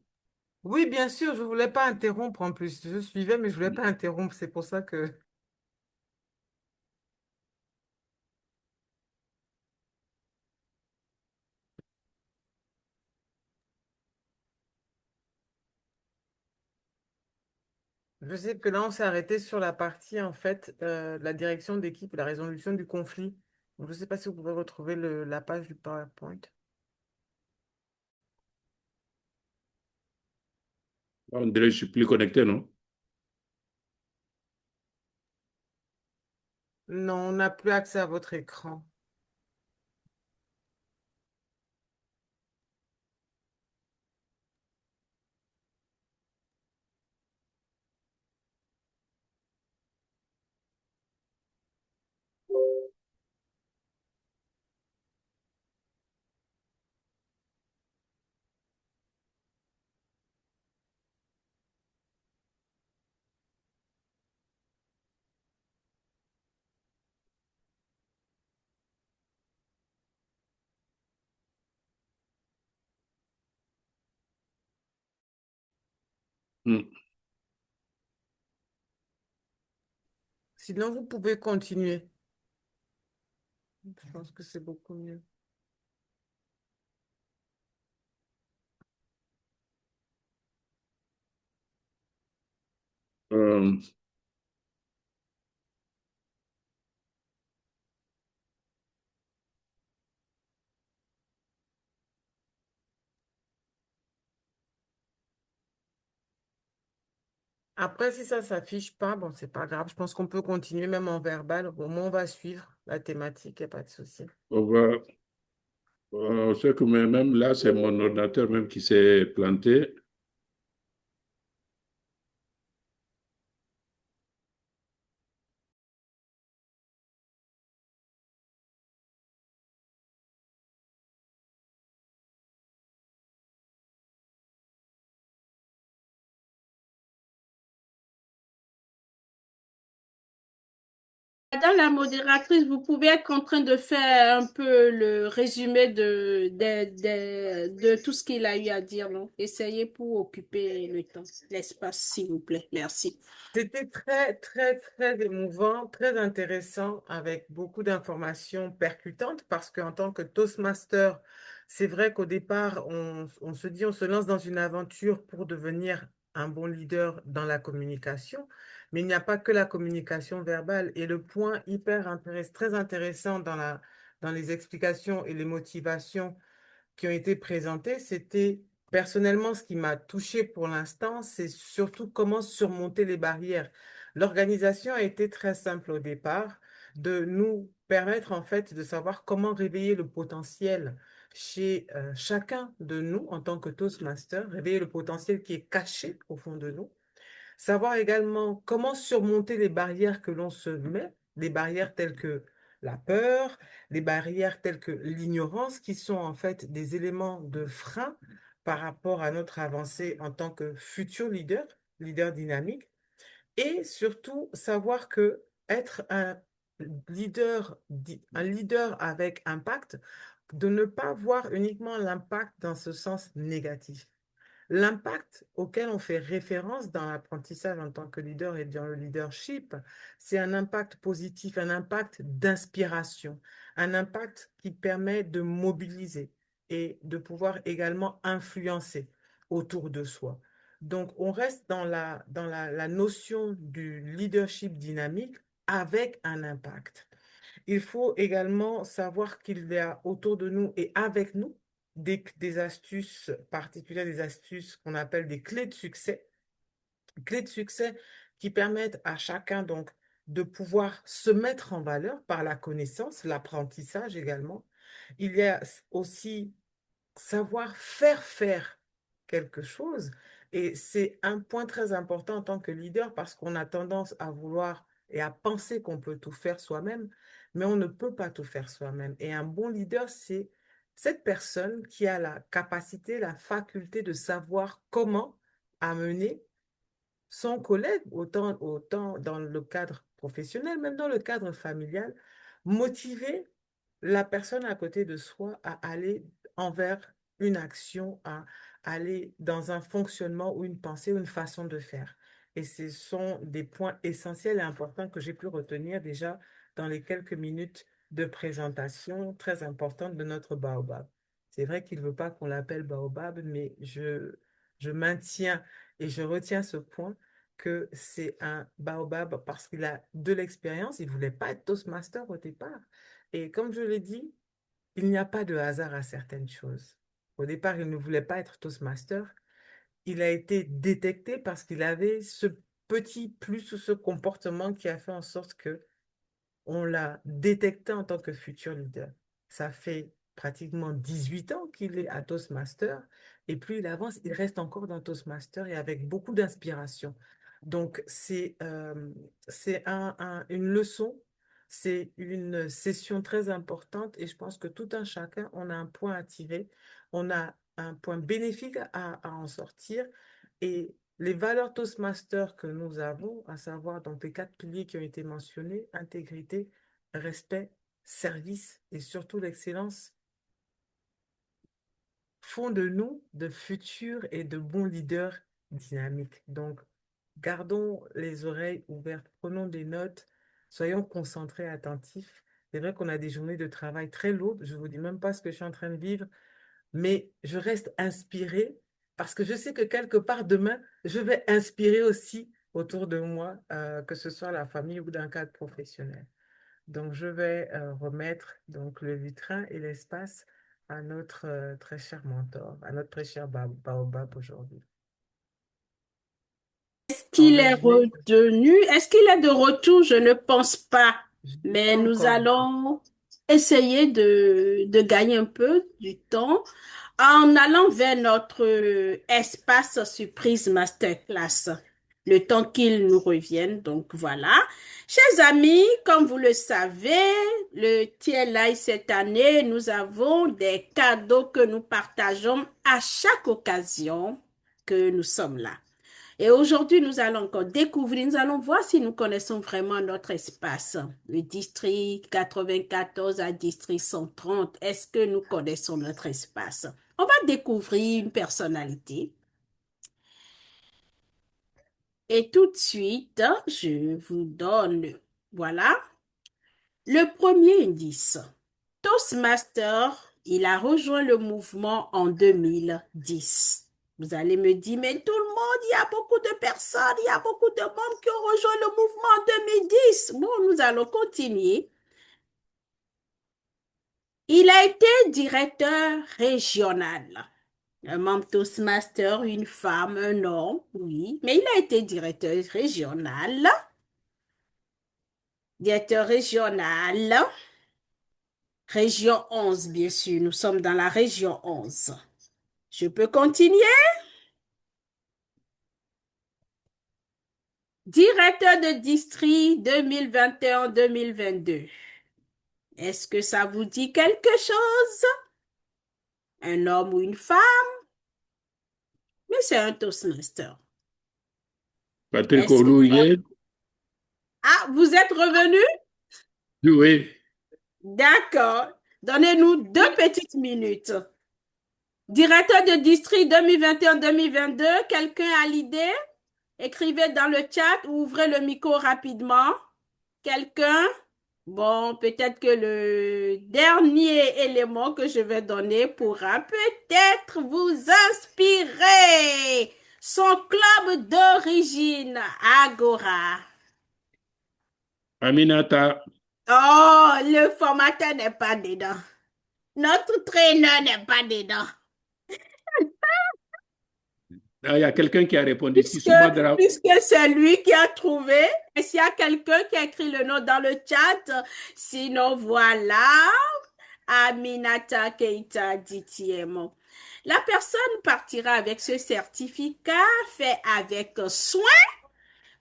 Oui, bien sûr, je voulais pas interrompre en plus. Je suivais, mais je voulais pas interrompre. C'est pour ça que... Je sais que là, on s'est arrêté sur la partie, en fait, la direction d'équipe et la résolution du conflit. Donc, je ne sais pas si vous pouvez retrouver la page du PowerPoint. On dirait que je suis plus connecté, non? Non, on n'a plus accès à votre écran. Hmm. Sinon, vous pouvez continuer. Je pense que c'est beaucoup mieux. Euh, Après, si ça s'affiche pas, bon, c'est pas grave. Je pense qu'on peut continuer même en verbal. Au moins, on va suivre la thématique, il n'y a pas de souci. on va, ce que même là, c'est mon ordinateur même qui s'est planté. Madame la modératrice, vous pouvez être en train de faire un peu le résumé de tout ce qu'il a eu à dire, non? Essayez pour occuper le temps, l'espace, s'il vous plaît. Merci. C'était très, très, très émouvant, très intéressant, avec beaucoup d'informations percutantes, parce qu'en tant que Toastmaster, c'est vrai qu'au départ, on se dit, on se lance dans une aventure pour devenir un bon leader dans la communication, mais il n'y a pas que la communication verbale. Et le point très intéressant dans les explications et les motivations qui ont été présentés, c'était personnellement ce qui m'a touché pour l'instant, c'est surtout comment surmonter les barrières. L'organisation a été très simple au départ, de nous permettre en fait de savoir comment réveiller le potentiel chez chacun de nous en tant que Toastmaster, réveiller le potentiel qui est caché au fond de nous. Savoir également comment surmonter les barrières que l'on se met, des barrières telles que la peur, des barrières telles que l'ignorance, qui sont en fait des éléments de frein par rapport à notre avancée en tant que futur leader, leader dynamique, et surtout savoir que être un leader avec impact, de ne pas voir uniquement l'impact dans ce sens négatif. L'impact auquel on fait référence dans l'apprentissage en tant que leader et dans le leadership, c'est un impact positif, un impact d'inspiration, un impact qui permet de mobiliser et de pouvoir également influencer autour de soi. Donc, on reste dans la notion du leadership dynamique avec un impact. Il faut également savoir qu'il y a autour de nous et avec nous des astuces particulières, des astuces qu'on appelle des clés de succès qui permettent à chacun donc de pouvoir se mettre en valeur par la connaissance, l'apprentissage également. Il y a aussi savoir faire quelque chose. Et c'est un point très important en tant que leader parce qu'on a tendance à vouloir et à penser qu'on peut tout faire soi-même, mais on ne peut pas tout faire soi-même. Et un bon leader, c'est cette personne qui a la capacité, la faculté de savoir comment amener son collègue, autant dans le cadre professionnel, même dans le cadre familial, motiver la personne à côté de soi à aller envers une action, à aller dans un fonctionnement ou une pensée ou une façon de faire. Et ce sont des points essentiels et importants que j'ai pu retenir déjà dans les quelques minutes de présentation très importante de notre baobab. C'est vrai qu'il ne veut pas qu'on l'appelle baobab, mais je maintiens et je retiens ce point que c'est un baobab parce qu'il a de l'expérience. Il ne voulait pas être Toastmaster au départ. Et comme je l'ai dit, il n'y a pas de hasard à certaines choses. Au départ, il ne voulait pas être Toastmaster. Il a été détecté parce qu'il avait ce petit plus ou ce comportement qui a fait en sorte que on l'a détecté en tant que futur leader. Ça fait pratiquement 18 ans qu'il est à Toastmaster et plus il avance, il reste encore dans Toastmaster et avec beaucoup d'inspiration. Donc, c'est une leçon, c'est une session très importante et je pense que tout un chacun, on a un point à tirer, on a un point bénéfique à en sortir et les valeurs Toastmaster que nous avons, à savoir donc les quatre piliers qui ont été mentionnés, intégrité, respect, service et surtout l'excellence, font de nous de futurs et de bons leaders dynamiques. Donc, gardons les oreilles ouvertes, prenons des notes, soyons concentrés, attentifs C'est vrai qu'on a des journées de travail très lourdes. Je ne vous dis même pas ce que je suis en train de vivre, mais je reste inspirée parce que je sais que quelque part demain, je vais inspirer aussi autour de moi, que ce soit la famille ou dans le cadre professionnel. Donc, je vais remettre donc, le vitrin et l'espace à notre très cher mentor, à notre très cher Baobab aujourd'hui. Est-ce En qu'il est résumé, retenu? Est-ce qu'il est de retour? Je ne pense pas. je n'ai Mais pas nous encore vu. allons essayer de gagner un peu du temps en allant vers notre espace surprise masterclass. Le temps qu'il nous revienne. Donc voilà. Chers amis, comme vous le savez, le TLI cette année, nous avons des cadeaux que nous partageons à chaque occasion que nous sommes là. Et aujourd'hui, nous allons encore découvrir, nous allons voir si nous connaissons vraiment notre espace. Le district 94 à district 130, est-ce que nous connaissons notre espace? On va découvrir une personnalité. Et tout de suite, je vous donne, voilà, le premier indice. Toastmaster, il a rejoint le mouvement en 2010. Vous allez me dire, mais tout le monde, il y a beaucoup de personnes, il y a beaucoup de membres qui ont rejoint le mouvement en 2010. Bon, nous allons continuer. Il a été directeur régional. Un membre Toastmaster, une femme, un homme, oui, mais il a été directeur régional. Directeur régional, région 11, bien sûr, nous sommes dans la région 11. Je peux continuer? Directeur de district 2021-2022. Est-ce que ça vous dit quelque chose? Un homme ou une femme? Mais c'est un Toastmaster. Patrick Est-ce que vous... Olouye, Ah, vous êtes revenu? oui. D'accord. Donnez-nous 2 petites minutes. Directeur de district 2021-2022, quelqu'un a l'idée? Écrivez dans le chat ou ouvrez le micro rapidement. Quelqu'un? Bon, peut-être que le dernier élément que je vais donner pourra peut-être vous inspirer. Son club d'origine, Agora. Aminata, Oh, le formateur n'est pas dedans. Notre traîneur n'est pas dedans. il y a quelqu'un qui a répondu. Puisque, Sissouma puisque c'est lui qui a trouvé, et s'il y a quelqu'un qui a écrit le nom dans le chat, sinon voilà, Aminata Keita Ditiemo. La personne partira avec ce certificat fait avec soin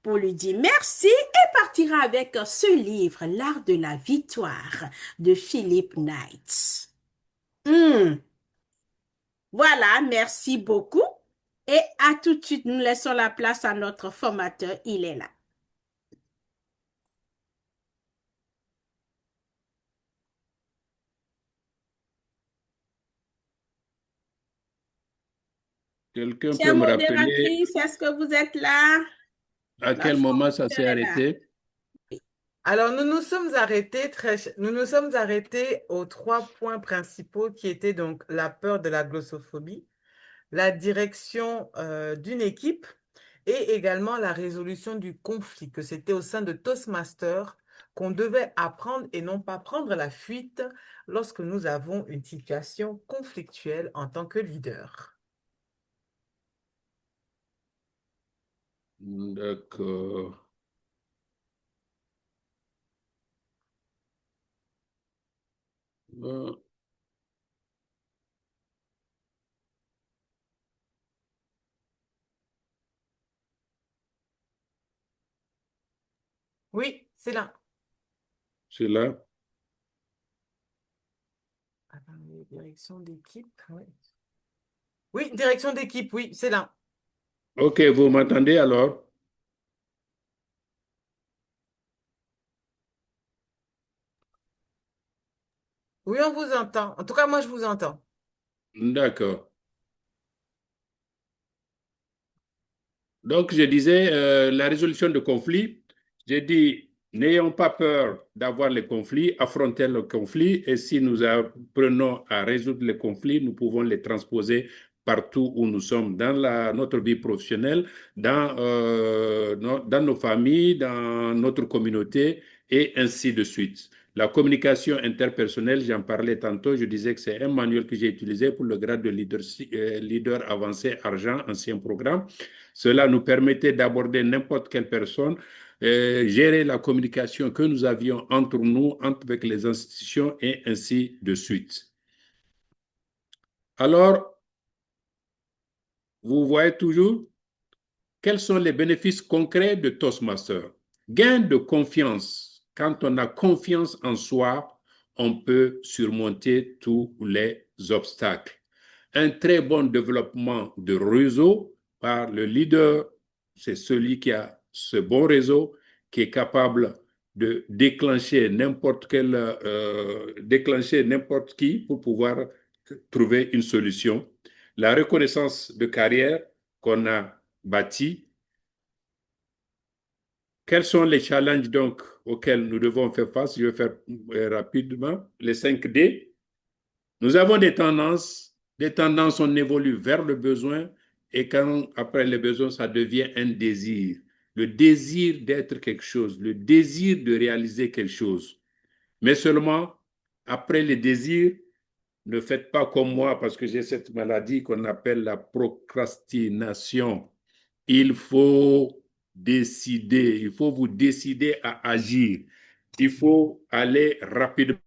pour lui dire merci et partira avec ce livre, L'art de la victoire de Philippe Knight. Voilà, merci beaucoup. Et à tout de suite, nous laissons la place à notre formateur. Il est là. quelqu'un peut Chère me rappeler modératrice, est-ce que vous êtes là? à quel Notre moment ça s'est formateur est là. arrêté? Alors, nous nous sommes arrêtés aux 3 points principaux qui étaient donc la peur de la glossophobie, la direction d'une équipe et également la résolution du conflit, que c'était au sein de Toastmaster qu'on devait apprendre et non pas prendre la fuite lorsque nous avons une situation conflictuelle en tant que leader. D'accord. Bon, Oui, c'est là. c'est là. Attendez, direction d'équipe, oui. Oui, direction d'équipe, oui, c'est là. Ok, vous m'entendez alors? Oui, on vous entend. En tout cas, moi, je vous entends. D'accord. Donc, je disais la résolution de conflit. J'ai dit N'ayons pas peur d'avoir les conflits, affronter le conflit, et si nous apprenons à résoudre les conflits, nous pouvons les transposer partout où nous sommes, dans notre vie professionnelle, dans nos familles, dans notre communauté, et ainsi de suite. La communication interpersonnelle, j'en parlais tantôt, je disais que c'est un manuel que j'ai utilisé pour le grade de leader avancé argent, ancien programme. Cela nous permettait d'aborder n'importe quelle personne, gérer la communication que nous avions entre nous, avec les institutions et ainsi de suite. Alors, vous voyez toujours quels sont les bénéfices concrets de Toastmaster. Gain de confiance. Quand on a confiance en soi, on peut surmonter tous les obstacles. Un très bon développement de réseau par le leader, c'est celui qui a ce bon réseau, qui est capable de déclencher n'importe qui pour pouvoir trouver une solution. La reconnaissance de carrière qu'on a bâtie. Quels sont les challenges donc auxquels nous devons faire face? Je vais faire rapidement les 5 D. Nous avons des tendances, on évolue vers le besoin, et quand après le besoin, ça devient un désir. Le désir d'être quelque chose, le désir de réaliser quelque chose. Mais seulement, après le désir, ne faites pas comme moi, parce que j'ai cette maladie qu'on appelle la procrastination. Il faut décider, il faut vous décider à agir. Il faut aller rapidement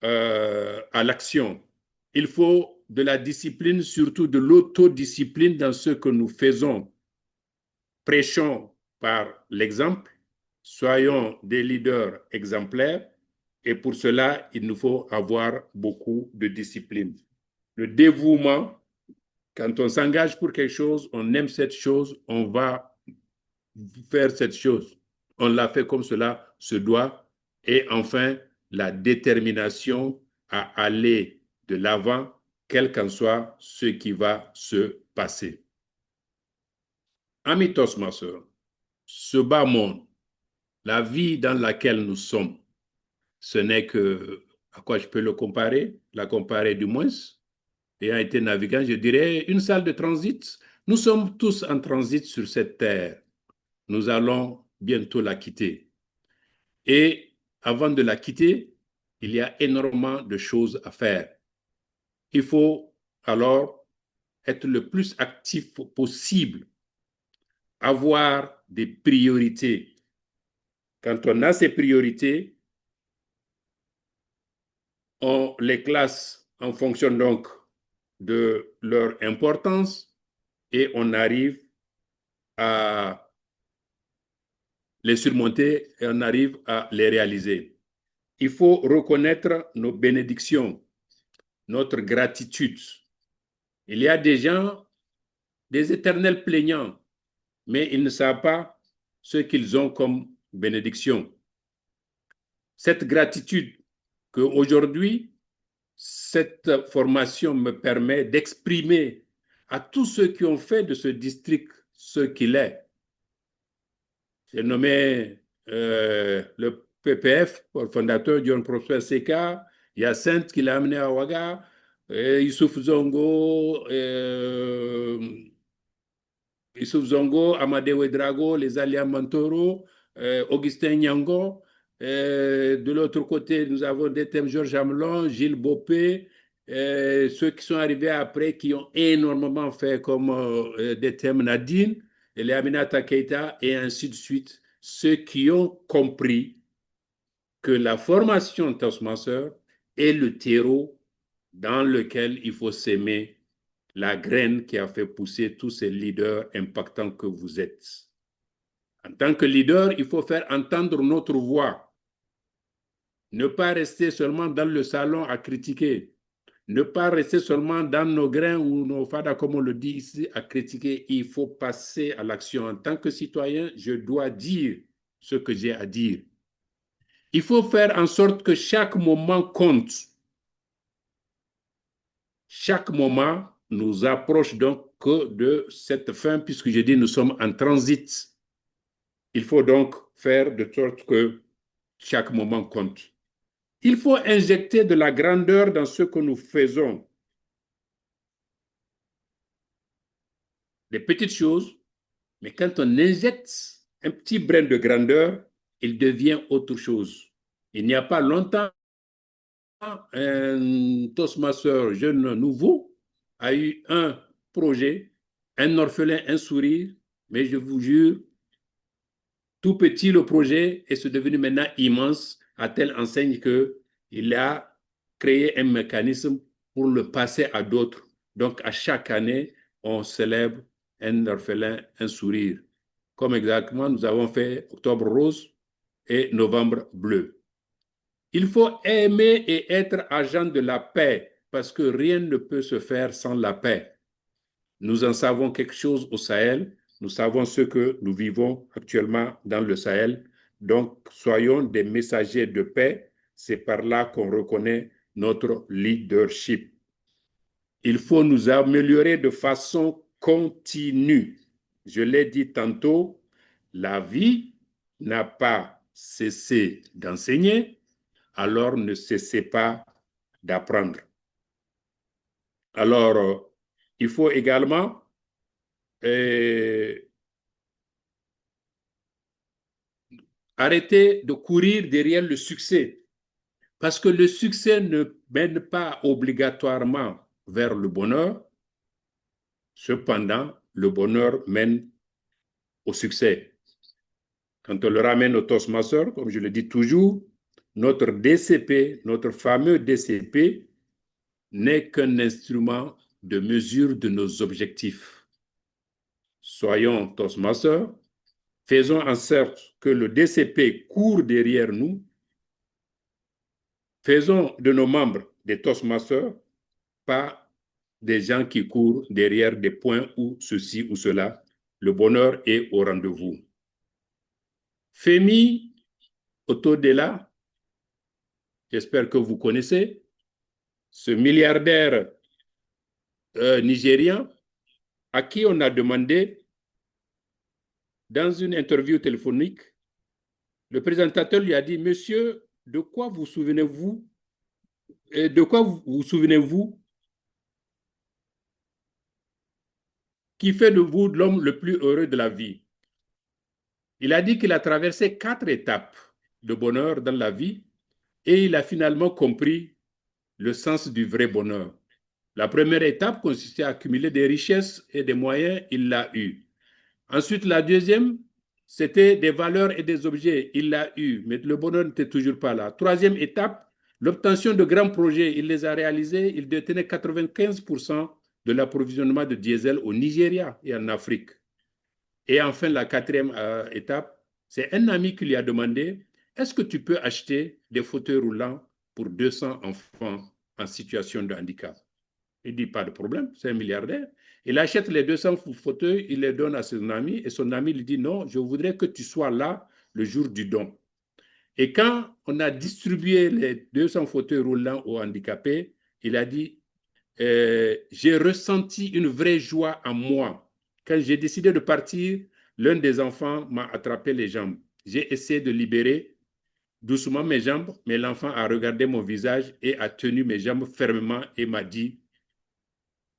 à l'action. Il faut de la discipline, surtout de l'autodiscipline dans ce que nous faisons. Prêchons par l'exemple, soyons des leaders exemplaires, et pour cela, il nous faut avoir beaucoup de discipline. Le dévouement, quand on s'engage pour quelque chose, on aime cette chose, on va faire cette chose. On l'a fait comme cela se doit. Et enfin, la détermination à aller de l'avant, quel qu'en soit ce qui va se passer. Amis Toastmasters, ce bas monde, la vie dans laquelle nous sommes, ce n'est que, à quoi je peux le comparer, la comparer du moins, ayant été navigant, je dirais une salle de transit. Nous sommes tous en transit sur cette terre. Nous allons bientôt la quitter. Et avant de la quitter, il y a énormément de choses à faire. Il faut alors être le plus actif possible, avoir des priorités. Quand on a ces priorités, on les classe en fonction donc de leur importance et on arrive à les surmonter et on arrive à les réaliser. Il faut reconnaître nos bénédictions, notre gratitude. Il y a des gens, des éternels plaignants, mais ils ne savent pas ce qu'ils ont comme bénédiction. Cette gratitude qu'aujourd'hui, cette formation me permet d'exprimer à tous ceux qui ont fait de ce district ce qu'il est. J'ai nommé le PPF, le fondateur John Prosper Seka, Yacinthe qui l'a amené à Ouaga, Youssouf Zongo, Amadé Ouedraogo, les Alias Mantoro, Augustin Nyango. De l'autre côté, nous avons des thèmes Georges Hamelon, Gilles Bopé, ceux qui sont arrivés après, qui ont énormément fait comme des thèmes Nadine, et Aminata Keita, et ainsi de suite. Ceux qui ont compris que la formation Toastmaster est le terreau dans lequel il faut s'aimer la graine qui a fait pousser tous ces leaders impactants que vous êtes. En tant que leader, il faut faire entendre notre voix. Ne pas rester seulement dans le salon à critiquer. Ne pas rester seulement dans nos grains ou nos fadas, comme on le dit ici, à critiquer. Il faut passer à l'action. En tant que citoyen, je dois dire ce que j'ai à dire. Il faut faire en sorte que chaque moment compte. Chaque moment nous approche donc de cette fin, puisque je dis nous sommes en transit. Il faut donc faire de sorte que chaque moment compte. Il faut injecter de la grandeur dans ce que nous faisons. Des petites choses, mais quand on injecte un petit brin de grandeur, il devient autre chose. Il n'y a pas longtemps, un toastmaster jeune nouveau a eu un projet, un orphelin, un sourire, mais je vous jure, tout petit le projet est devenu maintenant immense à telle enseigne qu'il a créé un mécanisme pour le passer à d'autres. Donc à chaque année, on célèbre un orphelin, un sourire. Comme exactement, nous avons fait Octobre rose et Novembre bleu. Il faut aimer et être agent de la paix parce que rien ne peut se faire sans la paix. Nous en savons quelque chose au Sahel. Nous savons ce que nous vivons actuellement dans le Sahel. Donc, soyons des messagers de paix. C'est par là qu'on reconnaît notre leadership. Il faut nous améliorer de façon continue. Je l'ai dit tantôt, la vie n'a pas cessé d'enseigner, alors ne cessez pas d'apprendre. Alors, il faut également arrêter de courir derrière le succès, parce que le succès ne mène pas obligatoirement vers le bonheur. Cependant, le bonheur mène au succès. Quand on le ramène au Toastmaster, comme je le dis toujours, notre DCP, notre fameux DCP, n'est qu'un instrument de mesure de nos objectifs. Soyons Toastmasters, faisons en sorte que le DCP court derrière nous, faisons de nos membres des Toastmasters, pas des gens qui courent derrière des points ou ceci ou cela. Le bonheur est au rendez-vous. Femi Otodela, j'espère que vous connaissez, ce milliardaire nigérien à qui on a demandé, dans une interview téléphonique, le présentateur lui a dit, monsieur, de quoi vous souvenez-vous qui fait de vous l'homme le plus heureux de la vie? Il a dit qu'il a traversé 4 étapes de bonheur dans la vie et il a finalement compris le sens du vrai bonheur. La première étape consistait à accumuler des richesses et des moyens, il l'a eu. Ensuite, la deuxième, c'était des valeurs et des objets, il l'a eu, mais le bonheur n'était toujours pas là. Troisième étape, l'obtention de grands projets, il les a réalisés, il détenait 95% de l'approvisionnement de diesel au Nigeria et en Afrique. Et enfin, la quatrième étape, c'est un ami qui lui a demandé, est-ce que tu peux acheter des fauteuils roulants pour 200 enfants en situation de handicap? Il dit, pas de problème, c'est un milliardaire. Il achète les 200 fauteuils, il les donne à son ami, et son ami lui dit, non, je voudrais que tu sois là le jour du don. Et quand on a distribué les 200 fauteuils roulants aux handicapés, il a dit, j'ai ressenti une vraie joie en moi. Quand j'ai décidé de partir, l'un des enfants m'a attrapé les jambes. J'ai essayé de libérer doucement mes jambes, mais l'enfant a regardé mon visage et a tenu mes jambes fermement et m'a dit,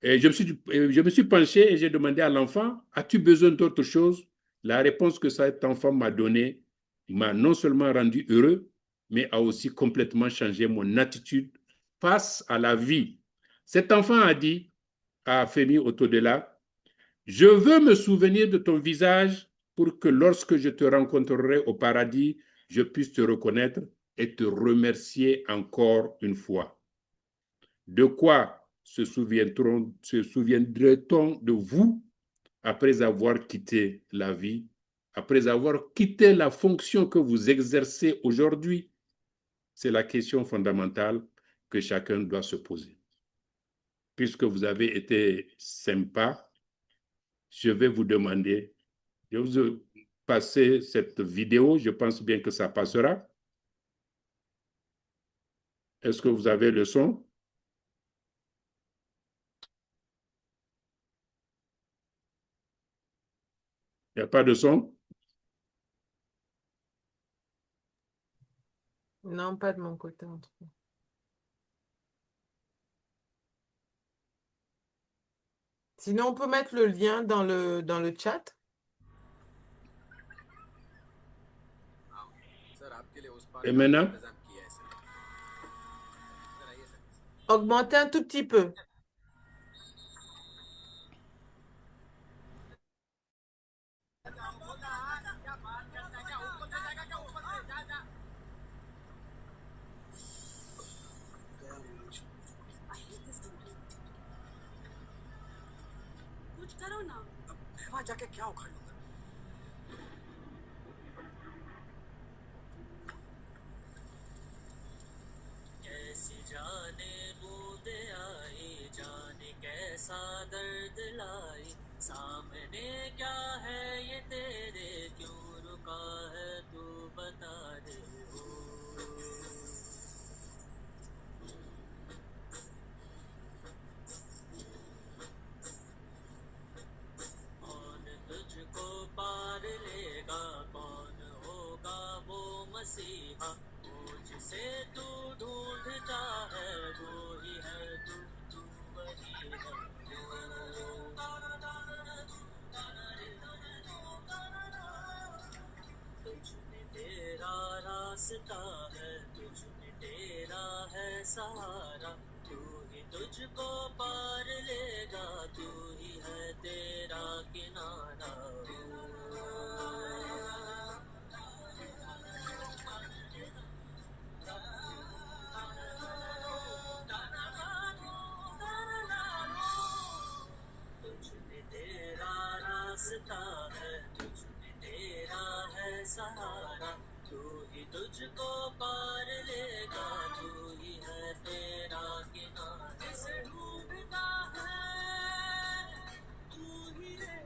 et je me suis penché et j'ai demandé à l'enfant, as-tu besoin d'autre chose? La réponse que cet enfant m'a donnée m'a non seulement rendu heureux, mais a aussi complètement changé mon attitude face à la vie. Cet enfant a dit à Femi Otodela, je veux me souvenir de ton visage pour que lorsque je te rencontrerai au paradis, je puisse te reconnaître et te remercier encore une fois. De quoi se souviendrait-on de vous après avoir quitté la vie, après avoir quitté la fonction que vous exercez aujourd'hui? C'est la question fondamentale que chacun doit se poser. Puisque vous avez été sympa, je vais vous demander, je vais vous passer cette vidéo, je pense bien que ça passera. Est-ce que vous avez le son? Il n'y a pas de son? Non, pas de mon côté, en tout cas. Sinon, on peut mettre le lien dans le chat. Et maintenant? Augmenter un tout petit peu. कैसी जाने बूंद आई जाने कैसा दर्द लाई सामने क्या है ये तेरे क्यों रुका है तू बता दे कौन तुझको पार लेगा कौन होगा वो मसीहा जिसे तू ढूंढता है वो ही है तू वही है तुझ में तेरा रास्ता है तुझ में तेरा है सहारा तू ही तुझको पार लेगा तू ही है तेरा किनारा रास्ता है तुझ में तेरा है सहारा तू ही तुझको पार लेगा तू ही है तेरा किनारा जिसे ढूंढता है तू ही रे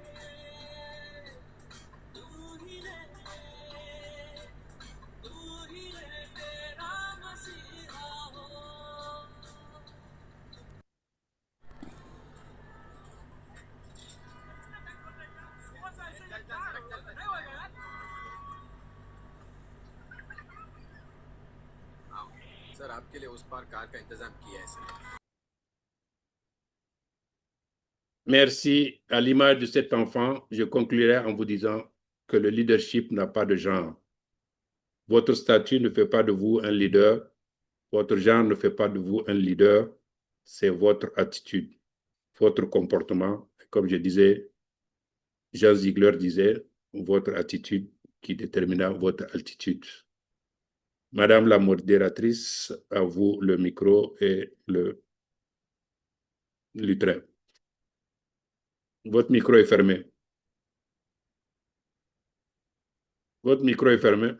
तू ही रे तू ही रे तेरा मसीहा हो सर आपके लिए उस पार कार का इंतजाम किया है sir Merci. À l'image de cet enfant, je conclurai en vous disant que le leadership n'a pas de genre. Votre statut ne fait pas de vous un leader. Votre genre ne fait pas de vous un leader. C'est votre attitude, votre comportement. Comme je disais, Jean Ziegler disait, votre attitude qui détermina votre altitude. Madame la modératrice, à vous le micro et le lutrin. Votre micro est fermé. Votre micro est fermé.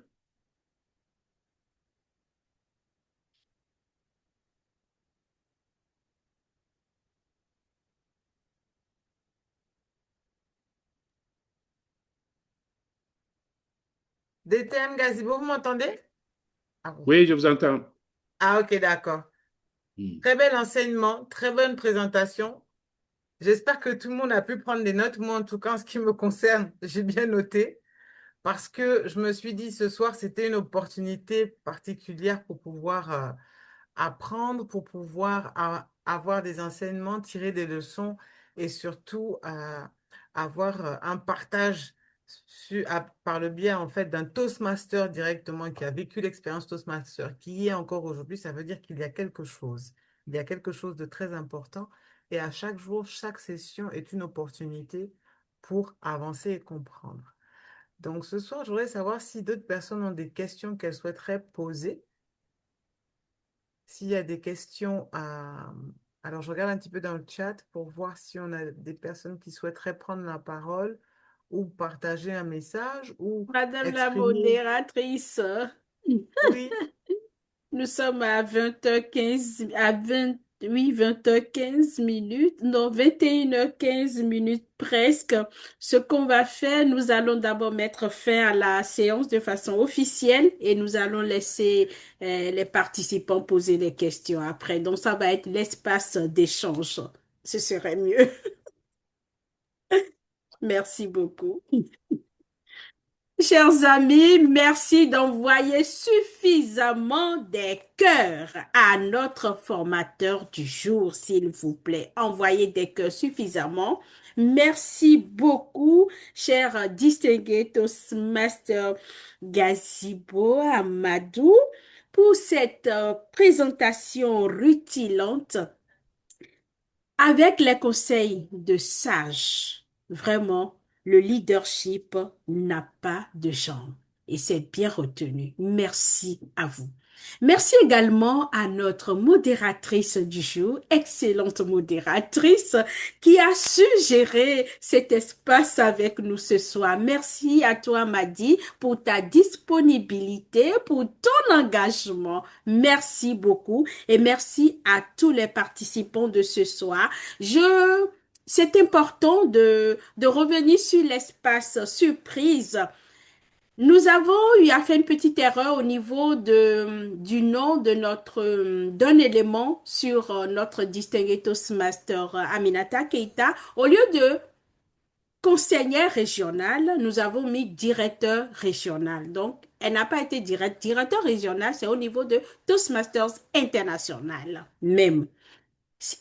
DTM Gazibo, vous m'entendez? Ah, bon. Oui, je vous entends. Ah, ok, d'accord. Très bel enseignement, très bonne présentation. J'espère que tout le monde a pu prendre des notes. Moi, en tout cas, en ce qui me concerne, j'ai bien noté parce que je me suis dit ce soir, c'était une opportunité particulière pour pouvoir apprendre, pour pouvoir avoir des enseignements, tirer des leçons et surtout avoir un partage par le biais en fait d'un Toastmaster directement qui a vécu l'expérience Toastmaster, qui y est encore aujourd'hui. Ça veut dire qu'il y a quelque chose. Il y a quelque chose de très important. Et à chaque jour, chaque session est une opportunité pour avancer et comprendre. Donc ce soir, je voudrais savoir si d'autres personnes ont des questions qu'elles souhaiteraient poser. S'il y a des questions Alors, je regarde un petit peu dans le chat pour voir si on a des personnes qui souhaiteraient prendre la parole ou partager un message ou Madame la exprimer... modératrice, Oui, nous sommes à 20h15, à 20, oui, 20h15 minutes, non, 21h15 minutes presque. Ce qu'on va faire, nous allons d'abord mettre fin à la séance de façon officielle et nous allons laisser les participants poser des questions après. Donc, ça va être l'espace d'échange. Ce serait mieux. Merci beaucoup. Chers amis, merci d'envoyer suffisamment des cœurs à notre formateur du jour, s'il vous plaît. Envoyez des cœurs suffisamment. Merci beaucoup, cher distingué Toastmaster Gazibo Amadou, pour cette présentation rutilante avec les conseils de sages. Vraiment, le leadership n'a pas de genre. Et c'est bien retenu. Merci à vous. Merci également à notre modératrice du jour, excellente modératrice, qui a su gérer cet espace avec nous ce soir. Merci à toi, Madi, pour ta disponibilité, pour ton engagement. Merci beaucoup et merci à tous les participants de ce soir. C'est important de revenir sur l'espace surprise. Nous avons eu à faire une petite erreur au niveau du nom de d'un élément sur notre distingué Toastmaster Aminata Keita. Au lieu de conseillère régionale, nous avons mis directeur régional. Donc, elle n'a pas été directeur régional, c'est au niveau de Toastmasters International même.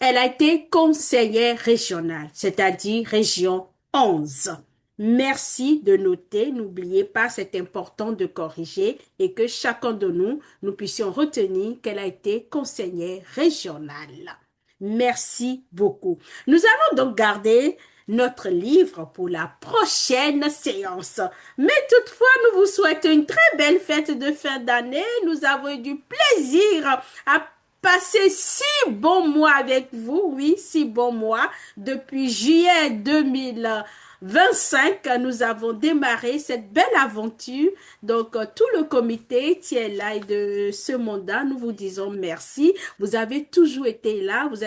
Elle a été conseillère régionale, c'est-à-dire région 11. Merci de noter, n'oubliez pas, c'est important de corriger et que chacun de nous, nous puissions retenir qu'elle a été conseillère régionale. Merci beaucoup. Nous allons donc garder notre livre pour la prochaine séance. Mais toutefois, nous vous souhaitons une très belle fête de fin d'année. Nous avons eu du plaisir à passer 6 bons mois avec vous, oui, 6 bons mois. Depuis juillet 2025, nous avons démarré cette belle aventure. Donc, tout le comité qui est là et de ce mandat, nous vous disons merci. Vous avez toujours été là, vous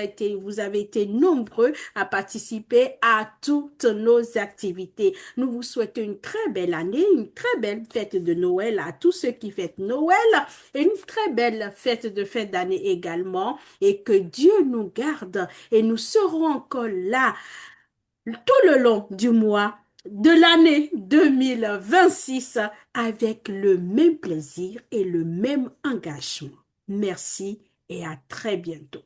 avez été nombreux à participer à toutes nos activités. Nous vous souhaitons une très belle année, une très belle fête de Noël à tous ceux qui fêtent Noël et une très belle fête de fin d'année également. Et que Dieu nous garde et nous serons encore là tout le long du mois de l'année 2026 avec le même plaisir et le même engagement. Merci et à très bientôt.